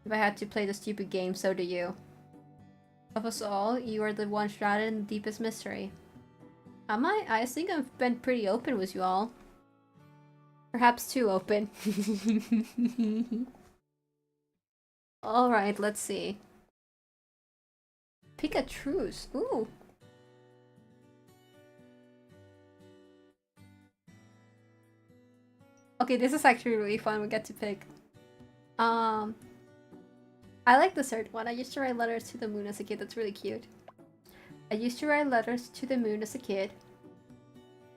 If I had to play the stupid game, so do you. Of us all, you are the one shrouded in the deepest mystery. Am I? I think I've been pretty open with you all. Perhaps too open. Alright, let's see. Pikachu's. Ooh. Okay, this is actually really fun. We get to pick. I like the third one. I used to write letters to the moon as a kid. That's really cute. I used to write letters to the moon as a kid.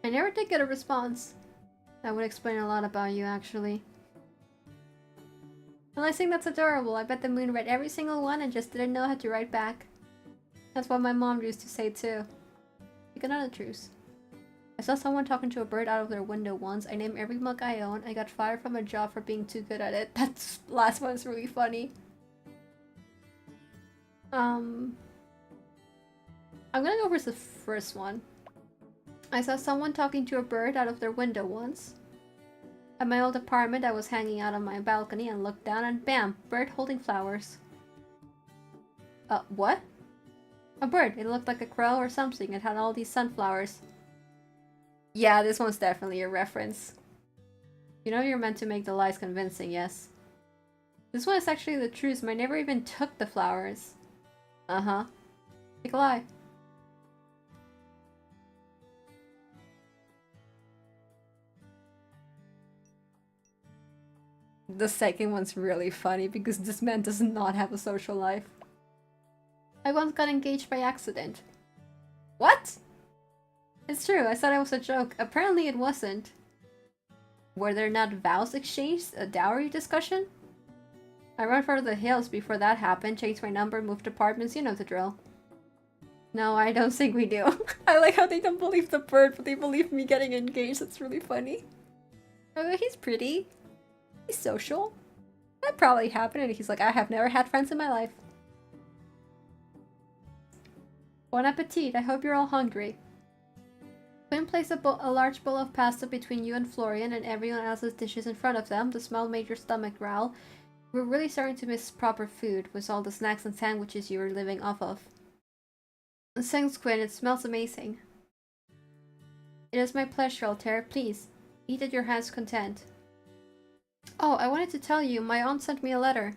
I never did get a response. That would explain a lot about you, actually. Well, I think that's adorable. I bet the moon read every single one and just didn't know how to write back. That's what my mom used to say too. Pick another truce. I saw someone talking to a bird out of their window once. I named every mug I own. I got fired from a job for being too good at it. That last one is really funny. I'm gonna go for the first one. I saw someone talking to a bird out of their window once. At my old apartment, I was hanging out on my balcony and looked down and bam! Bird holding flowers. What? A bird. It looked like a crow or something. It had all these sunflowers. Yeah, this one's definitely a reference. You know you're meant to make the lies convincing, yes? This one is actually the truth. My neighbor even took the flowers. Uh-huh. Big lie. The second one's really funny because this man does not have a social life. I once got engaged by accident. What? It's true, I thought it was a joke. Apparently it wasn't. Were there not vows exchanged? A dowry discussion? I ran for the hills before that happened, changed my number, moved apartments, you know the drill. No, I don't think we do. I like how they don't believe the bird, but they believe me getting engaged. That's really funny. Oh, he's pretty. He's social. That probably happened, and he's like, I have never had friends in my life. Bon appetit, I hope you're all hungry. Quinn placed a large bowl of pasta between you and Florian and everyone else's dishes in front of them. The smell made your stomach growl. We're really starting to miss proper food with all the snacks and sandwiches you were living off of. Thanks, Quinn, it smells amazing. It is my pleasure, Altair. Please, eat at your heart's content. Oh, I wanted to tell you, my aunt sent me a letter.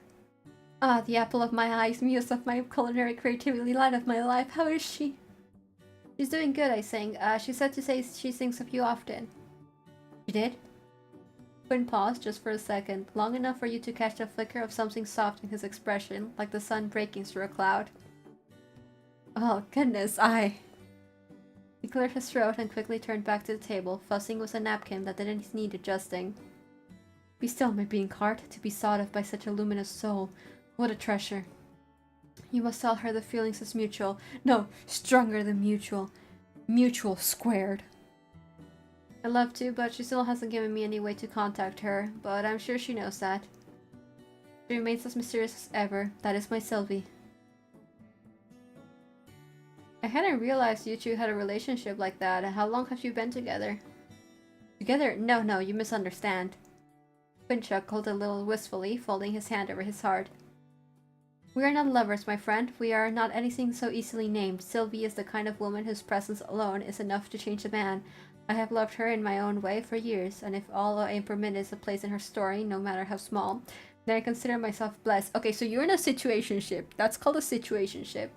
Ah, the apple of my eyes, muse of my culinary creativity, light of my life. How is she? She's doing good, I think. She said to say she thinks of you often. She did? Quinn paused just for a second, long enough for you to catch the flicker of something soft in his expression, like the sun breaking through a cloud. Oh, goodness, He cleared his throat and quickly turned back to the table, fussing with a napkin that didn't need adjusting. Be still, my being heart, to be sought of by such a luminous soul. What a treasure. You must tell her the feelings is mutual. No, stronger than mutual. Mutual squared. I'd love to, but she still hasn't given me any way to contact her, but I'm sure she knows that. She remains as mysterious as ever. That is my Sylvie. I hadn't realized you two had a relationship like that. How long have you been together? Together? No, you misunderstand. Quinn chuckled a little wistfully, folding his hand over his heart. We are not lovers, my friend. We are not anything so easily named. Sylvie is the kind of woman whose presence alone is enough to change a man. I have loved her in my own way for years, and if all I am permitted is a place in her story, no matter how small, then I consider myself blessed. Okay, so you're in a situationship. That's called a situationship.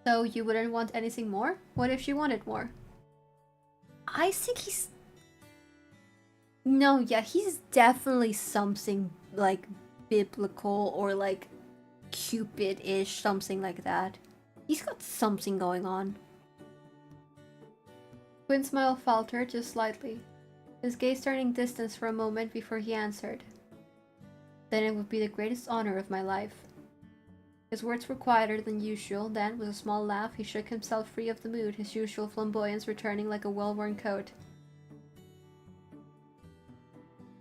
So you wouldn't want anything more? What if she wanted more? I think he's... No, yeah, he's definitely something like biblical or like Cupid-ish, something like that. He's got something going on. Quinn's smile faltered just slightly, his gaze turning distance for a moment before he answered. Then it would be the greatest honor of my life. His words were quieter than usual, then, with a small laugh, he shook himself free of the mood, his usual flamboyance returning like a well-worn coat.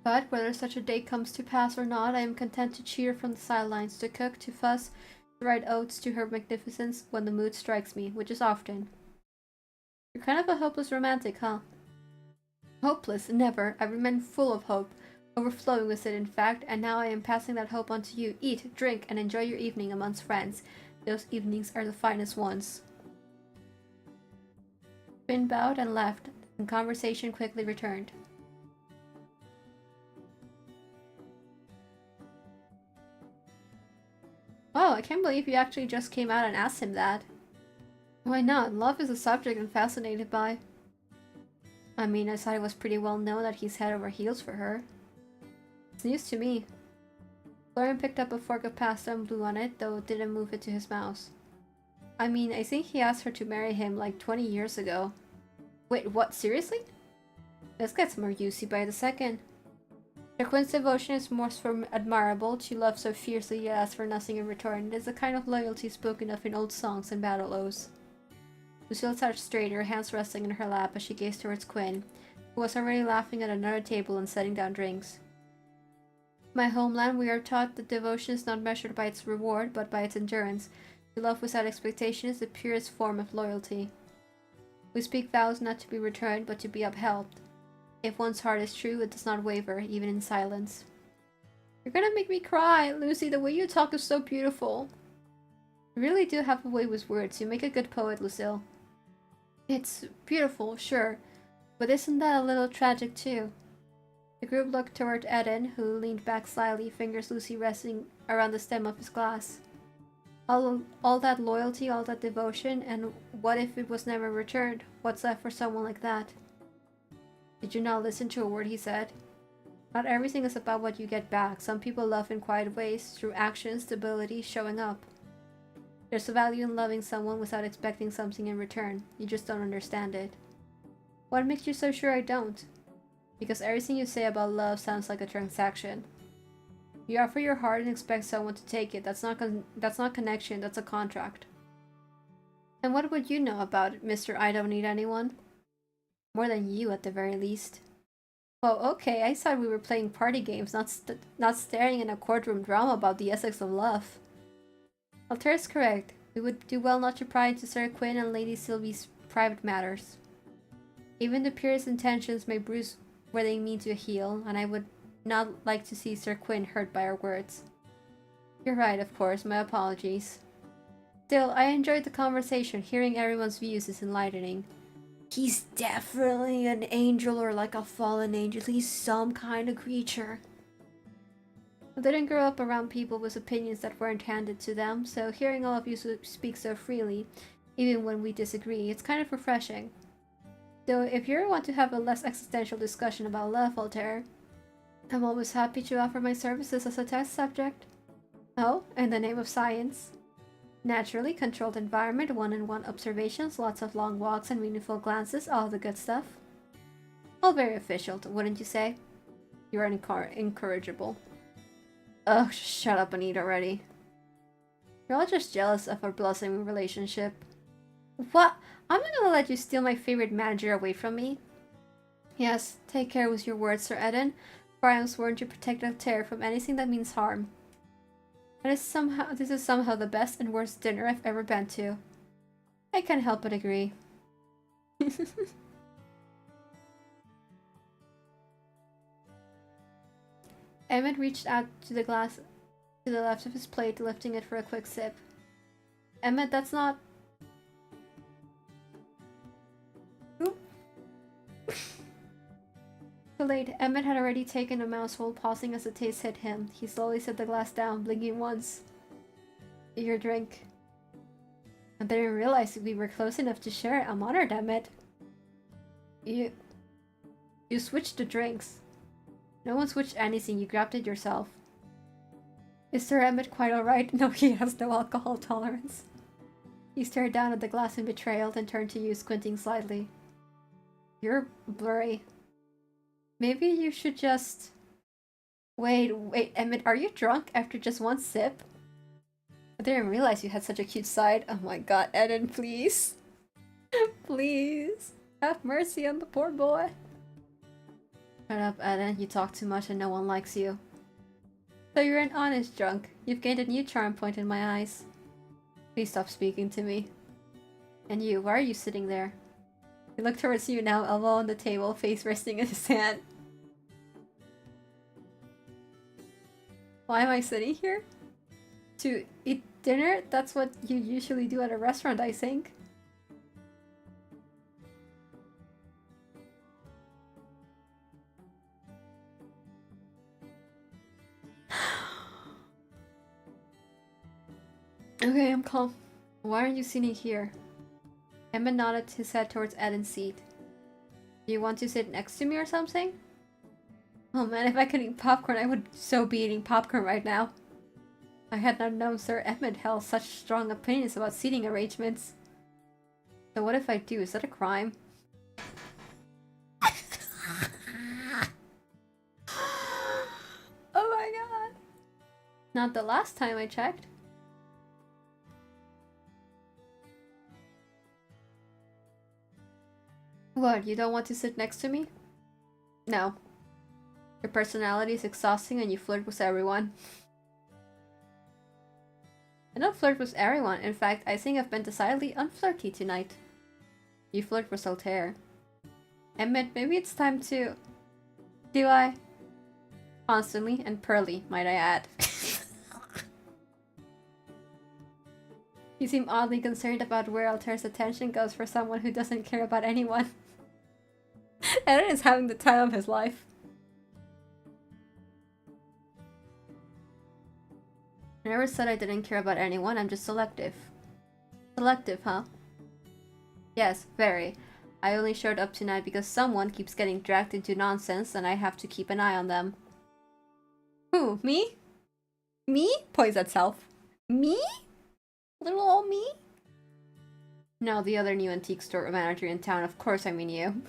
But whether such a day comes to pass or not, I am content to cheer from the sidelines, to cook, to fuss, to write odes to her magnificence when the mood strikes me, which is often. You're kind of a hopeless romantic, huh? Hopeless? Never. I remain full of hope, overflowing with it in fact, and now I am passing that hope on to you. Eat, drink, and enjoy your evening amongst friends. Those evenings are the finest ones. Finn bowed and left, and conversation quickly returned. Oh, I can't believe you actually just came out and asked him that. Why not? Love is a subject I'm fascinated by. I mean, I thought it was pretty well known that he's head over heels for her. It's news to me. Florian picked up a fork of pasta and blew on it, though didn't move it to his mouth. I mean, I think he asked her to marry him like 20 years ago. Wait, what? Seriously? This gets more juicy by the second. Quinn's devotion is most admirable. She loves so fiercely yet asks for nothing in return. It is a kind of loyalty spoken of in old songs and battle oaths. Lucille sat straight, her hands resting in her lap as she gazed towards Quinn, who was already laughing at another table and setting down drinks. In my homeland, we are taught that devotion is not measured by its reward, but by its endurance. To love without expectation is the purest form of loyalty. We speak vows not to be returned, but to be upheld. If one's heart is true, it does not waver, even in silence. You're gonna make me cry, Lucy. The way you talk is so beautiful. You really do have a way with words. You make a good poet, Lucille. It's beautiful, sure, but isn't that a little tragic too? The group looked toward Eden, who leaned back slyly, fingers loosely resting around the stem of his glass. All that loyalty, all that devotion, and what if it was never returned? What's left for someone like that? Did you not listen to a word he said? Not everything is about what you get back. Some people love in quiet ways, through action, stability, showing up. There's a value in loving someone without expecting something in return. You just don't understand it. What makes you so sure I don't? Because everything you say about love sounds like a transaction. You offer your heart and expect someone to take it. That's not connection, that's a contract. And what would you know about it, Mr. I don't need anyone? More than you, at the very least. Well, okay, I thought we were playing party games, not staring in a courtroom drama about the ethics of love. Altair is correct. We would do well not to pry into Sir Quinn and Lady Sylvie's private matters. Even the purest intentions may bruise where they mean to heal, and I would not like to see Sir Quinn hurt by our words. You're right, of course, my apologies. Still, I enjoyed the conversation. Hearing everyone's views is enlightening. He's definitely an angel or like a fallen angel. He's some kind of creature. I didn't grow up around people with opinions that weren't handed to them, so hearing all of you speak so freely, even when we disagree, it's kind of refreshing. Though if you want to have a less existential discussion about love, Voltaire, I'm always happy to offer my services as a test subject. Oh, in the name of science. Naturally, controlled environment, one-on-one observations, lots of long walks and meaningful glances, all the good stuff. All very official, wouldn't you say? You're incorrigible. Ugh, shut up and eat already. You're all just jealous of our blossoming relationship. What? I'm not gonna let you steal my favorite manager away from me. Yes, take care with your words, Sir Eden, for I am sworn to protect Altair from anything that means harm. This is somehow the best and worst dinner I've ever been to. I can't help but agree. Emmett reached out to the glass to the left of his plate, lifting it for a quick sip. Emmett, that's not... Oop. Too late. Emmett had already taken a mouthful, pausing as the taste hit him. He slowly set the glass down, blinking once. Your drink. I didn't realize we were close enough to share it. I'm honored, Emmett. You switched the drinks. No one switched anything, you grabbed it yourself. Is Sir Emmett quite alright? No, he has no alcohol tolerance. He stared down at the glass in betrayal, then turned to you, squinting slightly. You're blurry. Maybe you should just... Wait, Emmett, are you drunk after just one sip? I didn't realize you had such a cute side. Oh my god, Eden, please. Please. Have mercy on the poor boy. Shut up, Eden. You talk too much and no one likes you. So you're an honest drunk. You've gained a new charm point in my eyes. Please stop speaking to me. And you, why are you sitting there? He looked towards you now, elbow on the table, face resting in his hand. Why am I sitting here? To eat dinner? That's what you usually do at a restaurant, I think. Okay, I'm calm. Why aren't you sitting here? Emma nodded his head towards Eden's seat. Do you want to sit next to me or something? Oh man, if I could eat popcorn, I would so be eating popcorn right now. I had not known Sir Emmett held such strong opinions about seating arrangements. So what if I do? Is that a crime? Oh my god. Not the last time I checked. What, you don't want to sit next to me? No. Your personality is exhausting and you flirt with everyone. I don't flirt with everyone. In fact, I think I've been decidedly unflirty tonight. You flirt with Altair. Emmett, maybe it's time to... Do I? Constantly and pearly, might I add. You seem oddly concerned about where Altair's attention goes for someone who doesn't care about anyone. Eren is having the time of his life. I never said I didn't care about anyone, I'm just selective. Selective, huh? Yes, very. I only showed up tonight because someone keeps getting dragged into nonsense and I have to keep an eye on them. Who? Me? Me? Poise at self. Me? Little old me? No, the other new antique store manager in town. Of course I mean you.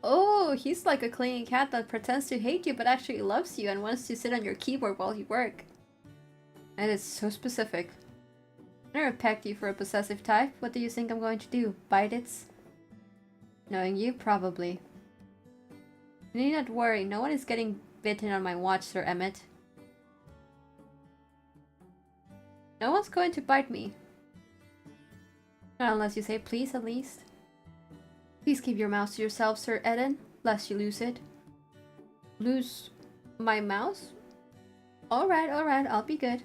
Oh, he's like a clingy cat that pretends to hate you but actually loves you and wants to sit on your keyboard while you work. And it's so specific. I never pegged you for a possessive type. What do you think I'm going to do? Bite it? Knowing you, probably. You need not worry, no one is getting bitten on my watch, Sir Emmett. No one's going to bite me. Not unless you say please, at least. Please keep your mouse to yourself, Sir Eden, lest you lose it. Lose my mouse? Alright, I'll be good.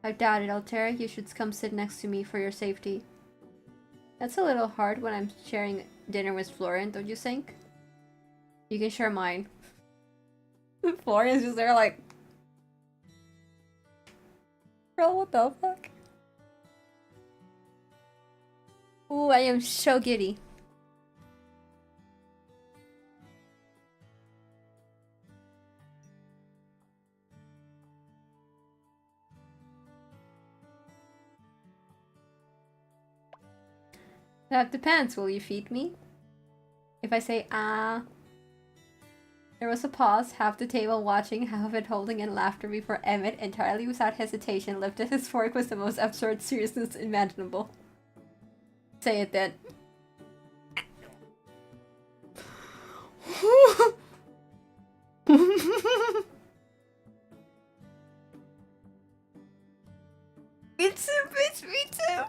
I doubt it, Altair. You should come sit next to me for your safety. That's a little hard when I'm sharing dinner with Florian, don't you think? You can share mine. Florian's just there like... Girl, what the fuck? Ooh, I am so giddy. That depends. Will you feed me? If I say, ah... There was a pause, half the table watching, half of it holding in laughter before Emmett, entirely without hesitation, lifted his fork with the most absurd seriousness imaginable. Say it then. Me too, bitch, me too!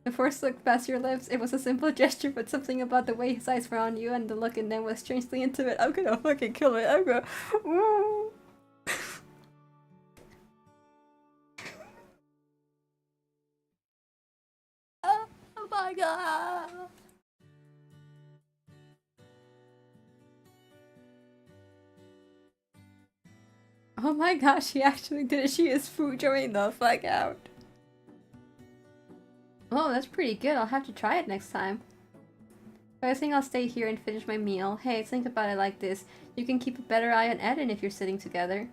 The force looked past your lips. It was a simple gesture, but something about the way his eyes were on you and the look in them was strangely intimate. I'm gonna fucking kill it. I'm gonna... Ooh. Oh my god! Oh my gosh, she actually did it. She is foojoing the fuck out. Oh, that's pretty good. I'll have to try it next time. But I think I'll stay here and finish my meal. Hey, think about it like this. You can keep a better eye on Eden if you're sitting together.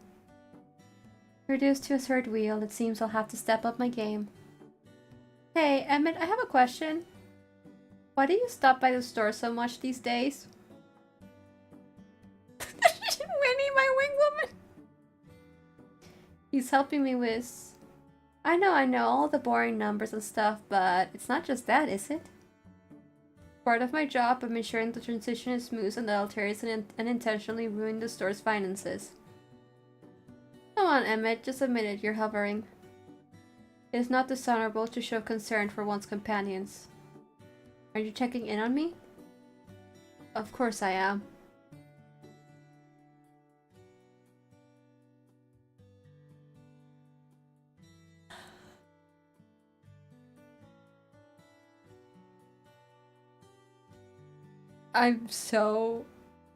Reduced to a third wheel, it seems I'll have to step up my game. Hey, Emmett, I have a question. Why do you stop by the store so much these days? Winnie, my wing woman! He's helping me with... I know, all the boring numbers and stuff, but it's not just that, is it? Part of my job, I'm ensuring the transition is smooth and deleterious and unintentionally ruin the store's finances. Come on, Emmett, just admit it, you're hovering. It is not dishonorable to show concern for one's companions. Are you checking in on me? Of course I am. I'm so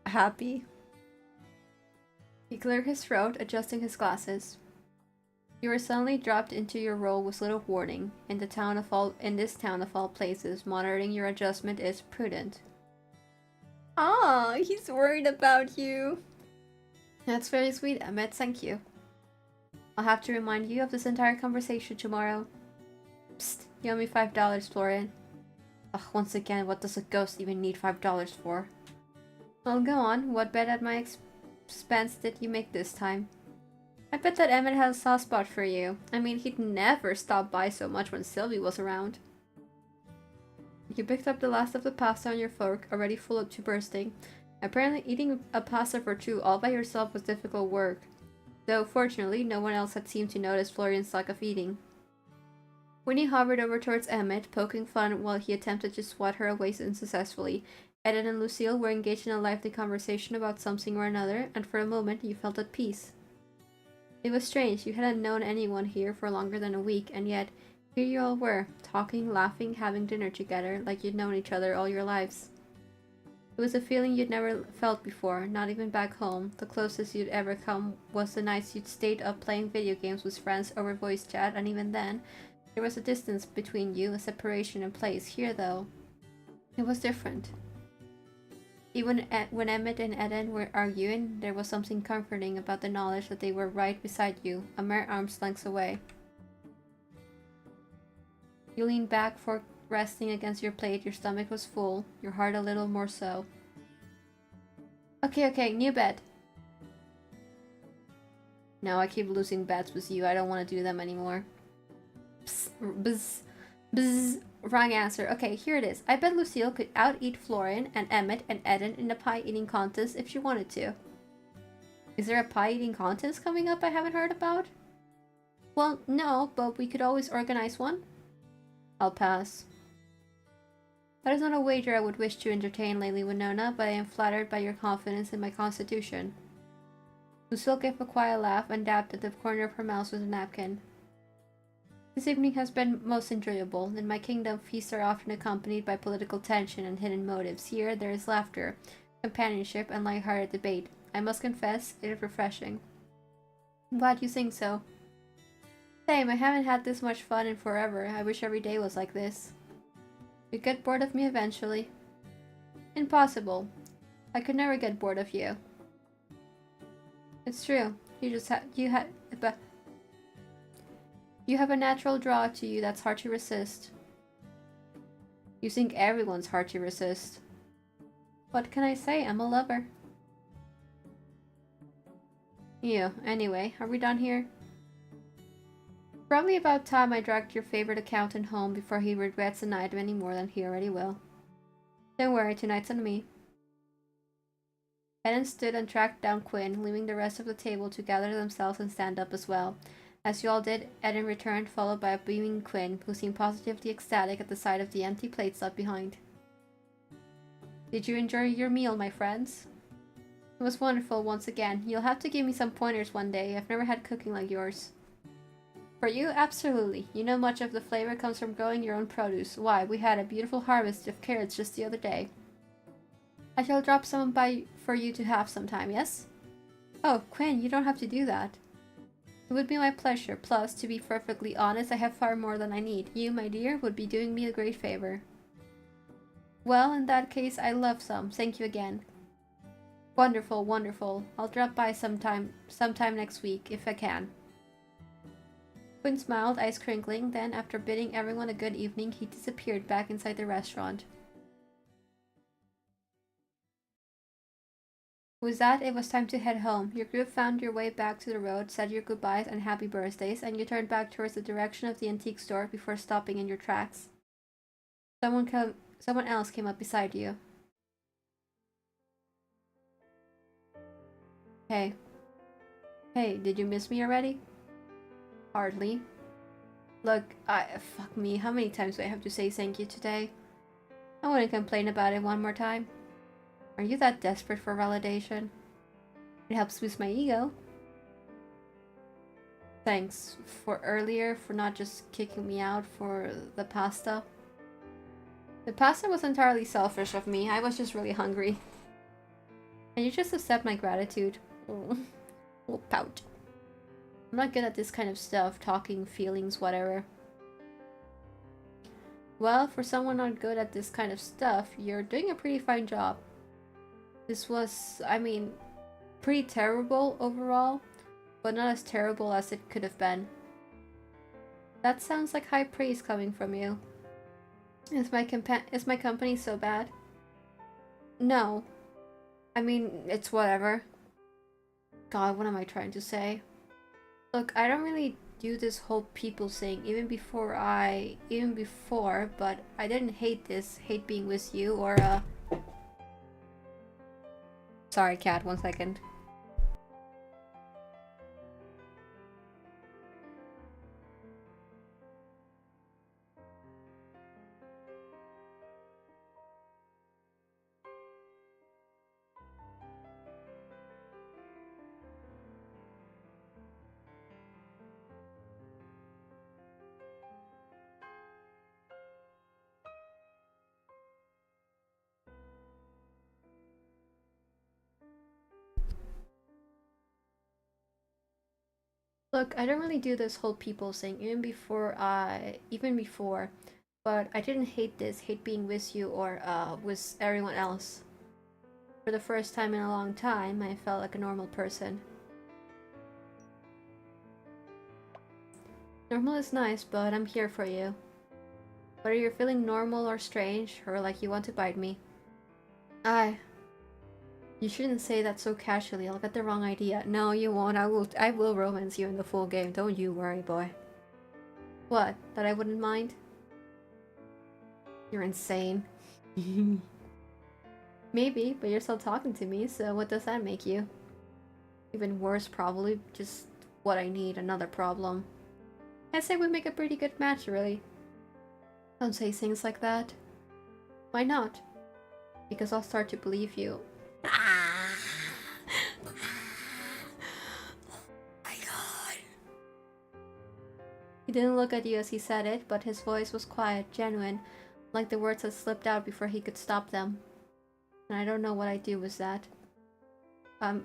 happy. He cleared his throat, adjusting his glasses. You were suddenly dropped into your role with little warning. In this town of all places, monitoring your adjustment is prudent. Ah, he's worried about you. That's very sweet, Emmett. Thank you. I'll have to remind you of this entire conversation tomorrow. Psst, you owe me $5, Florian. Ugh, once again, what does a ghost even need $5 for? Well, go on. What bet at my expense did you make this time? I bet that Emmett had a soft spot for you. I mean, he'd never stop by so much when Sylvie was around. You picked up the last of the pasta on your fork, already full up to bursting. Apparently, eating a pasta for two all by yourself was difficult work. Though, fortunately, no one else had seemed to notice Florian's lack of eating. Winnie hovered over towards Emmett, poking fun while he attempted to swat her away unsuccessfully. Eden and Lucille were engaged in a lively conversation about something or another, and for a moment you felt at peace. It was strange, you hadn't known anyone here for longer than a week, and yet here you all were, talking, laughing, having dinner together, like you'd known each other all your lives. It was a feeling you'd never felt before, not even back home. The closest you'd ever come was the nights you'd stayed up playing video games with friends over voice chat, and even then, there was a distance between you, a separation in place. Here, though, it was different. Even when Emmett and Eden were arguing, there was something comforting about the knowledge that they were right beside you, a mere arm's length away. You leaned back, fork resting against your plate. Your stomach was full, your heart a little more so. Okay, new bet. No, I keep losing bets with you. I don't want to do them anymore. Psst, bzz, bzz. Wrong answer. Okay, here it is. I bet Lucille could out-eat Florian and Emmett and Eden in a pie-eating contest if she wanted to. Is there a pie-eating contest coming up I haven't heard about? Well, no, but we could always organize one. I'll pass. That is not a wager I would wish to entertain, Lady Winona, but I am flattered by your confidence in my constitution. Lucille gave a quiet laugh and dabbed at the corner of her mouth with a napkin. This evening has been most enjoyable. In my kingdom, feasts are often accompanied by political tension and hidden motives. Here, there is laughter, companionship, and light-hearted debate. I must confess, it is refreshing. I'm glad you think so. Same, I haven't had this much fun in forever. I wish every day was like this. You'd get bored of me eventually. Impossible. I could never get bored of you. It's true. You have a natural draw to you that's hard to resist. You think everyone's hard to resist. What can I say? I'm a lover. Anyway, are we done here? Probably about time I dragged your favorite accountant home before he regrets the night any more than he already will. Don't worry, tonight's on me. Eden stood and tracked down Quinn, leaving the rest of the table to gather themselves and stand up as well. As you all did, Eden returned, followed by a beaming Quinn, who seemed positively ecstatic at the sight of the empty plates left behind. Did you enjoy your meal, my friends? It was wonderful once again. You'll have to give me some pointers one day. I've never had cooking like yours. For you, absolutely. You know much of the flavor comes from growing your own produce. Why, we had a beautiful harvest of carrots just the other day. I shall drop some by for you to have sometime, yes? Oh, Quinn, you don't have to do that. It would be my pleasure. Plus, to be perfectly honest, I have far more than I need. You, my dear, would be doing me a great favor. Well, in that case, I love some. Thank you again. Wonderful, wonderful. I'll drop by sometime next week, if I can. Quinn smiled, eyes crinkling, then, after bidding everyone a good evening, he disappeared back inside the restaurant. With that, it was time to head home. Your group found your way back to the road, said your goodbyes and happy birthdays, and you turned back towards the direction of the antique store before stopping in your tracks. Someone else came up beside you. Hey. Hey, did you miss me already? Hardly. Look, fuck me, how many times do I have to say thank you today? I wouldn't complain about it one more time. Are you that desperate for validation? It helps boost my ego. Thanks for earlier, for not just kicking me out for the pasta. The pasta was entirely selfish of me, I was just really hungry. And you just accept my gratitude. Little pout. I'm not good at this kind of stuff, talking, feelings, whatever. Well, for someone not good at this kind of stuff, you're doing a pretty fine job. This was, pretty terrible overall, but not as terrible as it could have been. That sounds like high praise coming from you. Is my company so bad? No. It's whatever. God, what am I trying to say? Look, I don't really do this whole people thing, even before, but I didn't hate being with you, or, Sorry, cat, 1 second. Look, I don't really do this whole people thing, even before, but I didn't hate being with you or, with everyone else. For the first time in a long time, I felt like a normal person. Normal is nice, but I'm here for you. Whether you're feeling normal or strange, or like you want to bite me. You shouldn't say that so casually, I'll get the wrong idea. No, you won't, I will romance you in the full game, don't you worry, boy. What, that I wouldn't mind? You're insane. Maybe, but you're still talking to me, so what does that make you? Even worse, probably, just what I need, another problem. I'd say we make a pretty good match, really. Don't say things like that. Why not? Because I'll start to believe you. My God. He didn't look at you as he said it, but his voice was quiet, genuine, like the words had slipped out before he could stop them. And I don't know what I'd do with that. I'm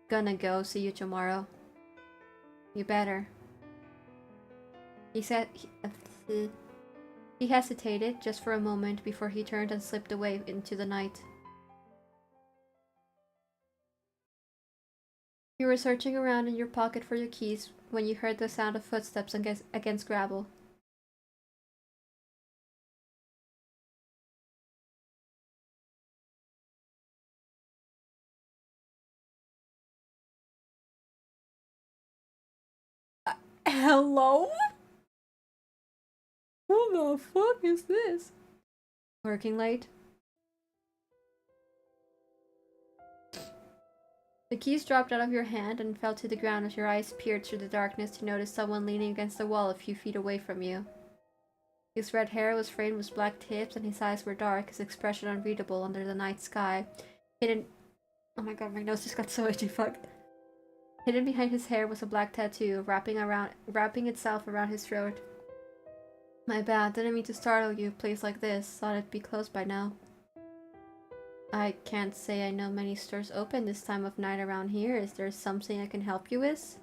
gonna go. See you tomorrow. You better. He said. He hesitated just for a moment before he turned and slipped away into the night. You were searching around in your pocket for your keys when you heard the sound of footsteps against gravel. Hello? Who the fuck is this? Working late? The keys dropped out of your hand and fell to the ground as your eyes peered through the darkness to notice someone leaning against the wall a few feet away from you. His red hair was framed with black tips and his eyes were dark, his expression unreadable under the night sky. Hidden... Oh my god, my nose just got so itchy, fuck. Hidden behind his hair was a black tattoo, wrapping itself around his throat. My bad, didn't mean to startle you, place like this, thought it'd be closed by now. I can't say I know many stores open this time of night around here. Is there something I can help you with?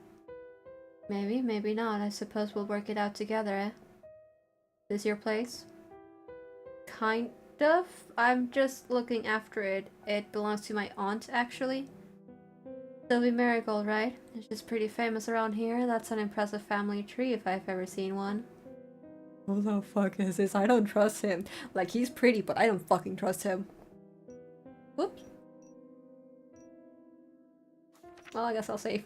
Maybe, maybe not. I suppose we'll work it out together, eh? This your place? Kind of. I'm just looking after it. It belongs to my aunt, actually. Sylvie Marigold, right? She's pretty famous around here. That's an impressive family tree if I've ever seen one. Who the fuck is this? I don't trust him. Like, he's pretty, but I don't fucking trust him. Whoops. Well, I guess I'll save.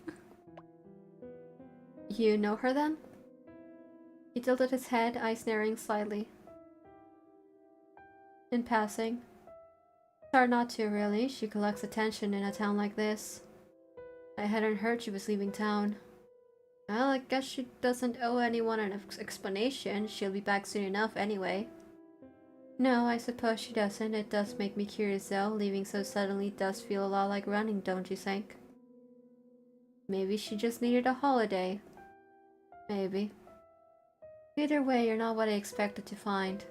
You know her then? He tilted his head, eyes narrowing slightly. In passing. It's hard not to, really. She collects attention in a town like this. I hadn't heard she was leaving town. Well, I guess she doesn't owe anyone an explanation. She'll be back soon enough anyway. No, I suppose she doesn't. It does make me curious though. Leaving so suddenly does feel a lot like running, don't you think? Maybe she just needed a holiday. Maybe. Either way, you're not what I expected to find.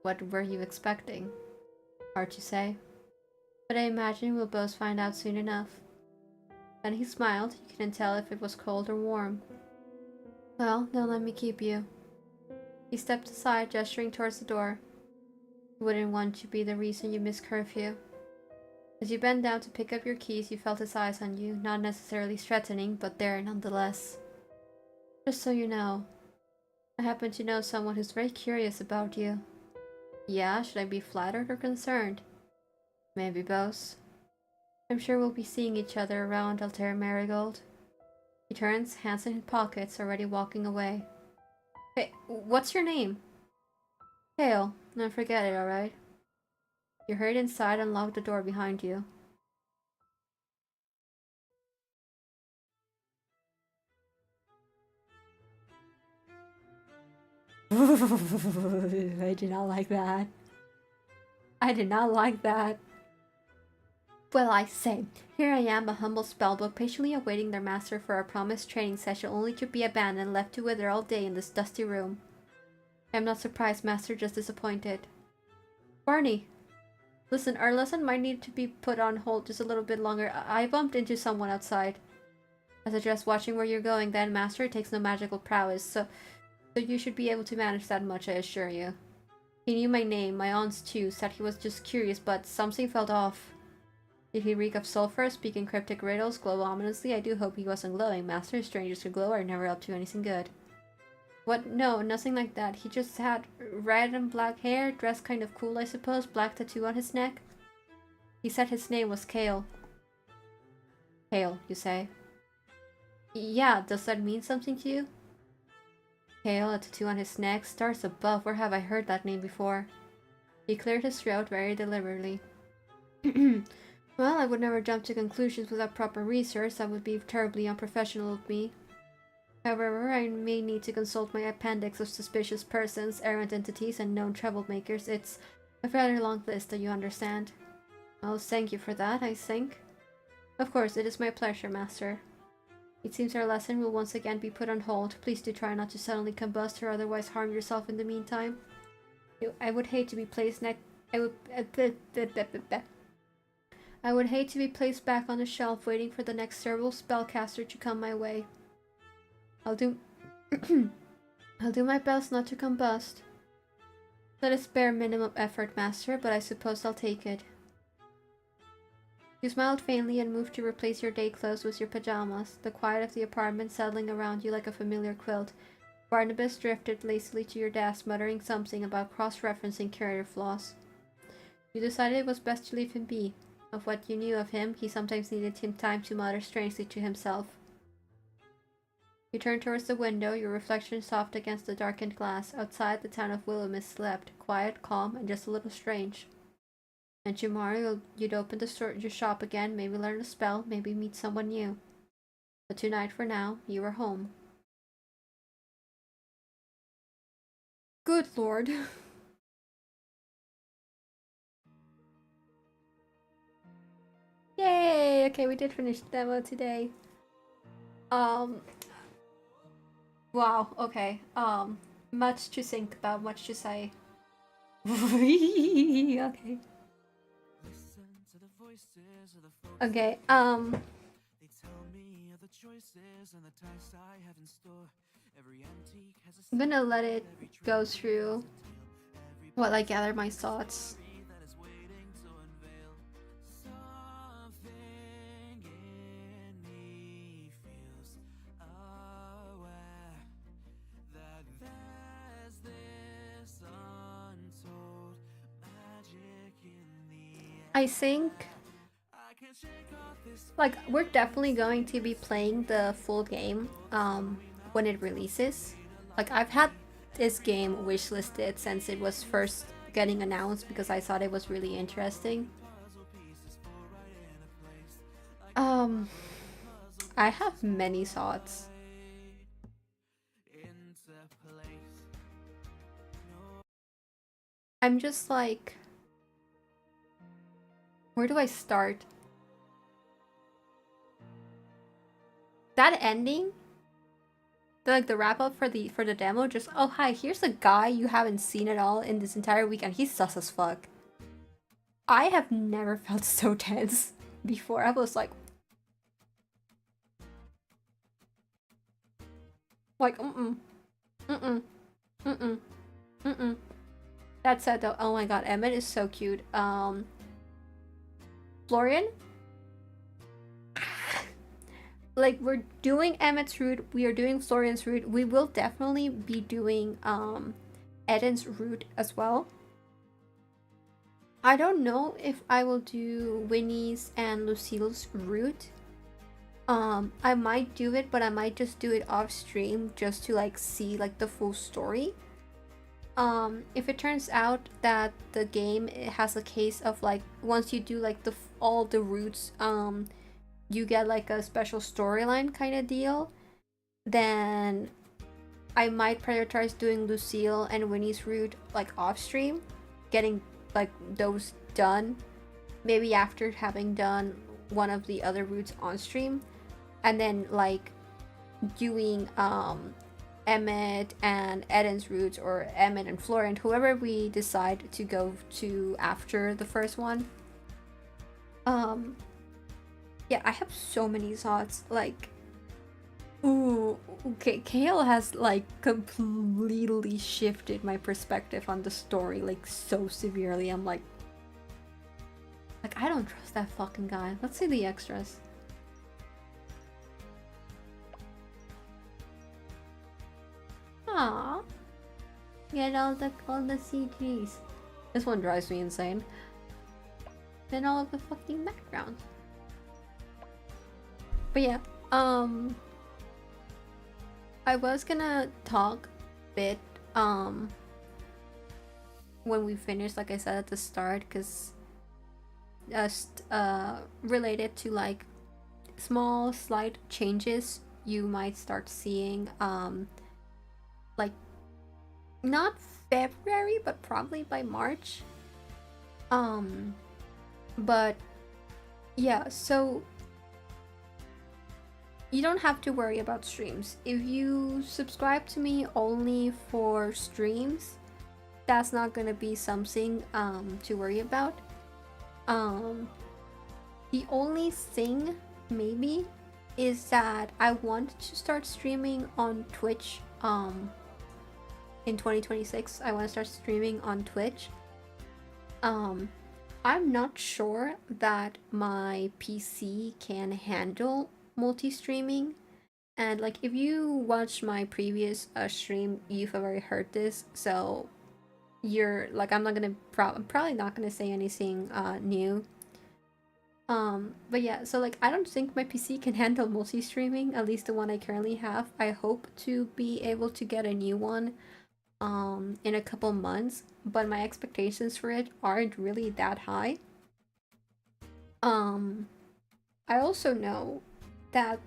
What were you expecting? Hard to say. But I imagine we'll both find out soon enough. Then he smiled. You couldn't tell if it was cold or warm. Well, don't let me keep you. He stepped aside, gesturing towards the door. Wouldn't want to be the reason you missed curfew. As you bent down to pick up your keys, you felt his eyes on you, not necessarily threatening, but there nonetheless. Just so you know, I happen to know someone who's very curious about you. Yeah, should I be flattered or concerned? Maybe both. I'm sure we'll be seeing each other around Altair Marigold. He turns, hands in his pockets, already walking away. Hey, what's your name? Hale. Don't forget it, alright? You hurried inside and locked the door behind you. I did not like that. I did not like that. Well, I say, here I am, a humble spellbook, patiently awaiting their master for a promised training session only to be abandoned and left to wither all day in this dusty room. I am not surprised, master, just disappointed. Barney! Listen, our lesson might need to be put on hold just a little bit longer. I bumped into someone outside. I suggest watching where you're going then, master. It takes no magical prowess, so you should be able to manage that much, I assure you. He knew my name, my aunt's too, said he was just curious, but something felt off. Did he reek of sulfur, speak in cryptic riddles, glow ominously? I do hope he wasn't glowing, master. Strangers who glow are never up to anything good. What? No, nothing like that. He just had red and black hair, dressed kind of cool, I suppose, black tattoo on his neck. He said his name was Kale. Kale, you say? Yeah, does that mean something to you? Kale, a tattoo on his neck, stars above, where have I heard that name before? He cleared his throat very deliberately. Well, I would never jump to conclusions without proper research. That would be terribly unprofessional of me. However, I may need to consult my appendix of suspicious persons, errant entities, and known troublemakers. It's a rather long list, do you understand? Well, thank you for that, I think. Of course, it is my pleasure, master. It seems our lesson will once again be put on hold. Please do try not to suddenly combust or otherwise harm yourself in the meantime. I would hate to be placed next. I would hate to be placed back on the shelf waiting for the next terrible spellcaster to come my way. I'll do my best not to combust. Let us bear minimum effort, Master, but I suppose I'll take it. You smiled faintly and moved to replace your day clothes with your pajamas, the quiet of the apartment settling around you like a familiar quilt. Barnabas drifted lazily to your desk, muttering something about cross-referencing character flaws. You decided it was best to leave him be. Of what you knew of him, he sometimes needed time to mutter strangely to himself. You turned towards the window, your reflection soft against the darkened glass. Outside, the town of Willowmist slept, quiet, calm, and just a little strange. And tomorrow you'd open your shop again, maybe learn a spell, maybe meet someone new. But tonight, for now, you were home. Good lord. Yay! Okay, we did finish the demo today. Wow, okay. Much to think about, much to say. Okay. Okay, I'm gonna let it go through while I gather my thoughts. I think, like, we're definitely going to be playing the full game when it releases. Like, I've had this game wishlisted since it was first getting announced because I thought it was really interesting. I have many thoughts. I'm just like, where do I start? That ending, the wrap up for the demo, just, oh hi, here's a guy you haven't seen at all in this entire week and he's sus as fuck. I have never felt so tense before. I was like That said though, oh my god, Emmett is so cute. Florian? Like, we're doing Emmett's route, we are doing Florian's route. We will definitely be doing Eden's route as well. I don't know if I will do Winnie's and Lucille's route. I might do it, but I might just do it off stream just to like see like the full story. If it turns out that the game has a case of like once you do like all the routes, you get like a special storyline kind of deal, then I might prioritize doing Lucille and Winnie's route like off stream, getting like those done, maybe after having done one of the other routes on stream, and then like doing Emmett and Eden's routes, or Emmett and Florent, whoever we decide to go to after the first one. Yeah, I have so many thoughts. Like, ooh, okay, Kale has like completely shifted my perspective on the story like so severely. I'm like I don't trust that fucking guy. Let's see the extras. Aww. Get all the CGs. This one drives me insane. Then all of the fucking background. But yeah, I was gonna talk a bit when we finish, like I said at the start, because just related to like small slight changes you might start seeing, like not February but probably by March. But yeah, so you don't have to worry about streams. If you subscribe to me only for streams, that's not gonna be something to worry about. The only thing maybe is that I want to start streaming on Twitch in 2026. I want to start streaming on Twitch. I'm not sure that my PC can handle multi-streaming. And like if you watch my previous stream, you've already heard this, so you're like, I'm probably not gonna say anything new. But yeah, so like I don't think my PC can handle multi-streaming, at least the one I currently have. I hope to be able to get a new one in a couple months, but my expectations for it aren't really that high. I also know that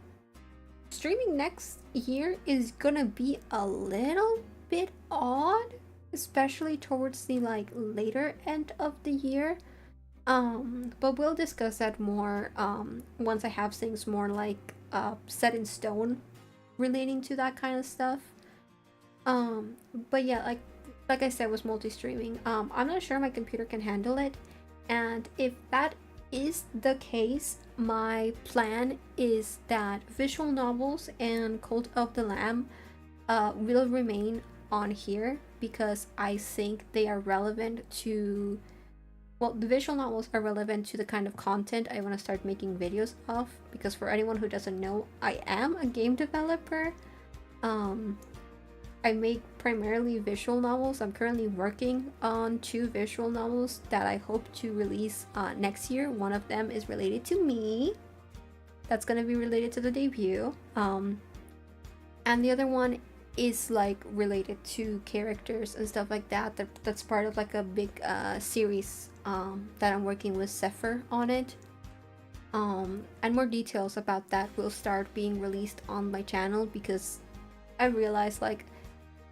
streaming next year is gonna be a little bit odd, especially towards the like later end of the year. But we'll discuss that more once I have things more like set in stone relating to that kind of stuff. But yeah, like I said, with multi-streaming, I'm not sure my computer can handle it, and if that is the case, my plan is that visual novels and Cult of the Lamb will remain on here because I think they are relevant to, well, the visual novels are relevant to the kind of content I want to start making videos of, because for anyone who doesn't know, I am a game developer. I make primarily visual novels. I'm currently working on 2 visual novels that I hope to release next year. One of them is related to me. That's gonna be related to the debut. And the other one is like related to characters and stuff like that. That's part of like a big series that I'm working with Zephyr on it. And more details about that will start being released on my channel, because I realized like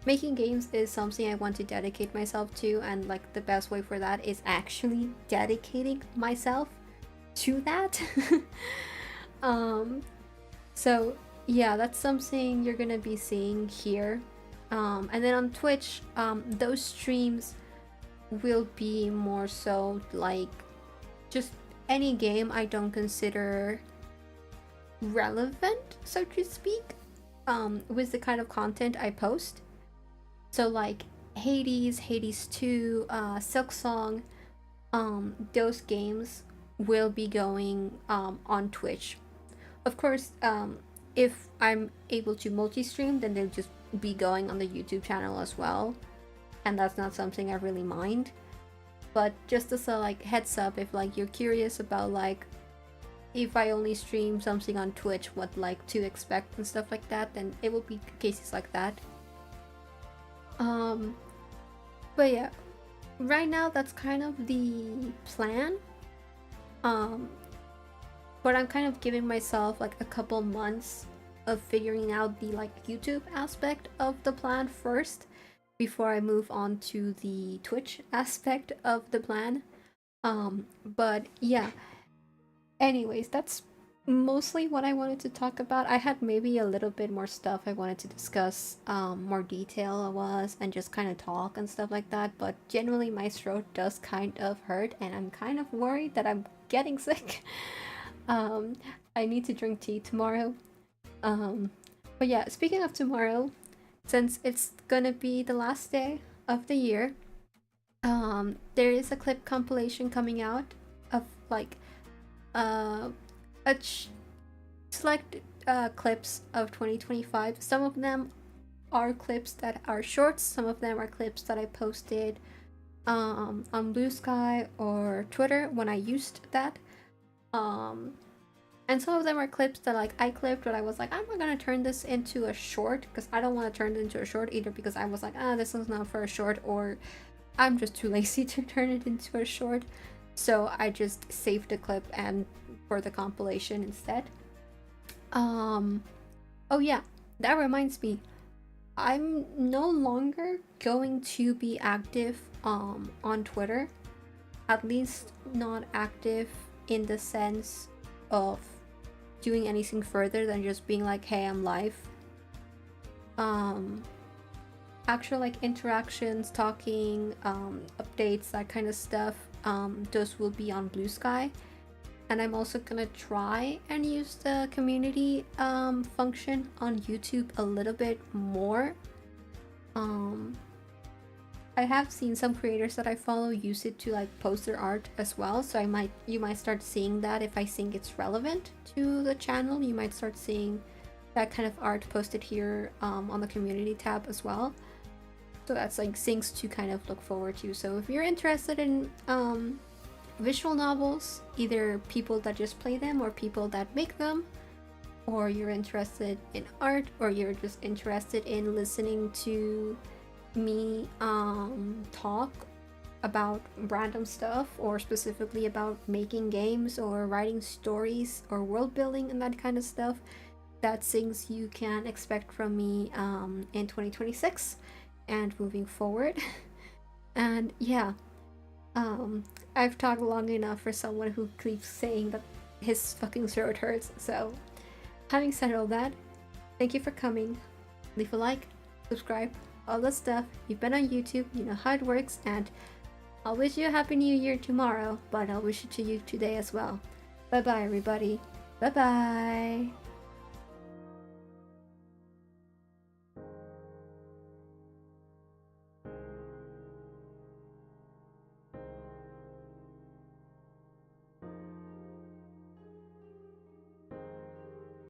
making games is something I want to dedicate myself to, and like the best way for that is actually dedicating myself to that. So yeah, that's something you're gonna be seeing here. And then on Twitch, those streams will be more so like just any game I don't consider relevant, so to speak, with the kind of content I post. So like Hades 2, Silksong, those games will be going on Twitch. Of course, if I'm able to multi-stream, then they'll just be going on the YouTube channel as well, and that's not something I really mind. But just as a like heads up, if like you're curious about like if I only stream something on Twitch, what like to expect and stuff like that, then it will be cases like that. But yeah, right now that's kind of the plan. But I'm kind of giving myself like a couple months of figuring out the like YouTube aspect of the plan first before I move on to the Twitch aspect of the plan. But yeah, anyways, that's mostly what I wanted to talk about. I had maybe a little bit more stuff I wanted to discuss, more detail and just kind of talk and stuff like that, but generally my throat does kind of hurt and I'm kind of worried that I'm getting sick. I need to drink tea tomorrow. But yeah, speaking of tomorrow, since it's gonna be the last day of the year, there is a clip compilation coming out of like select clips of 2025. Some of them are clips that are shorts, some of them are clips that I posted on Blue Sky or Twitter when I used that. And some of them are clips that like I clipped, but I was like, I'm not gonna turn this into a short because I don't want to turn it into a short either, because I was like, this is not for a short, or I'm just too lazy to turn it into a short. So I just saved the clip and for the compilation instead. Oh yeah, that reminds me, I'm no longer going to be active on Twitter, at least not active in the sense of doing anything further than just being like, hey, I'm live. Actual like interactions, talking, updates, that kind of stuff, those will be on Blue Sky. And I'm also gonna try and use the community function on YouTube a little bit more. I have seen some creators that I follow use it to like post their art as well, so you might start seeing that if I think it's relevant to the channel. You might start seeing that kind of art posted here on the community tab as well. So that's like things to kind of look forward to. So if you're interested in visual novels, either people that just play them or people that make them, or you're interested in art, or you're just interested in listening to me talk about random stuff, or specifically about making games or writing stories or world building and that kind of stuff, that's things you can expect from me in 2026 and moving forward. And yeah, I've talked long enough for someone who keeps saying that his fucking throat hurts. So having said all that, thank you for coming. Leave a like, subscribe, all that stuff. You've been on YouTube, you know how it works, and I'll wish you a happy new year tomorrow, but I'll wish it to you today as well. Bye bye everybody. Bye bye.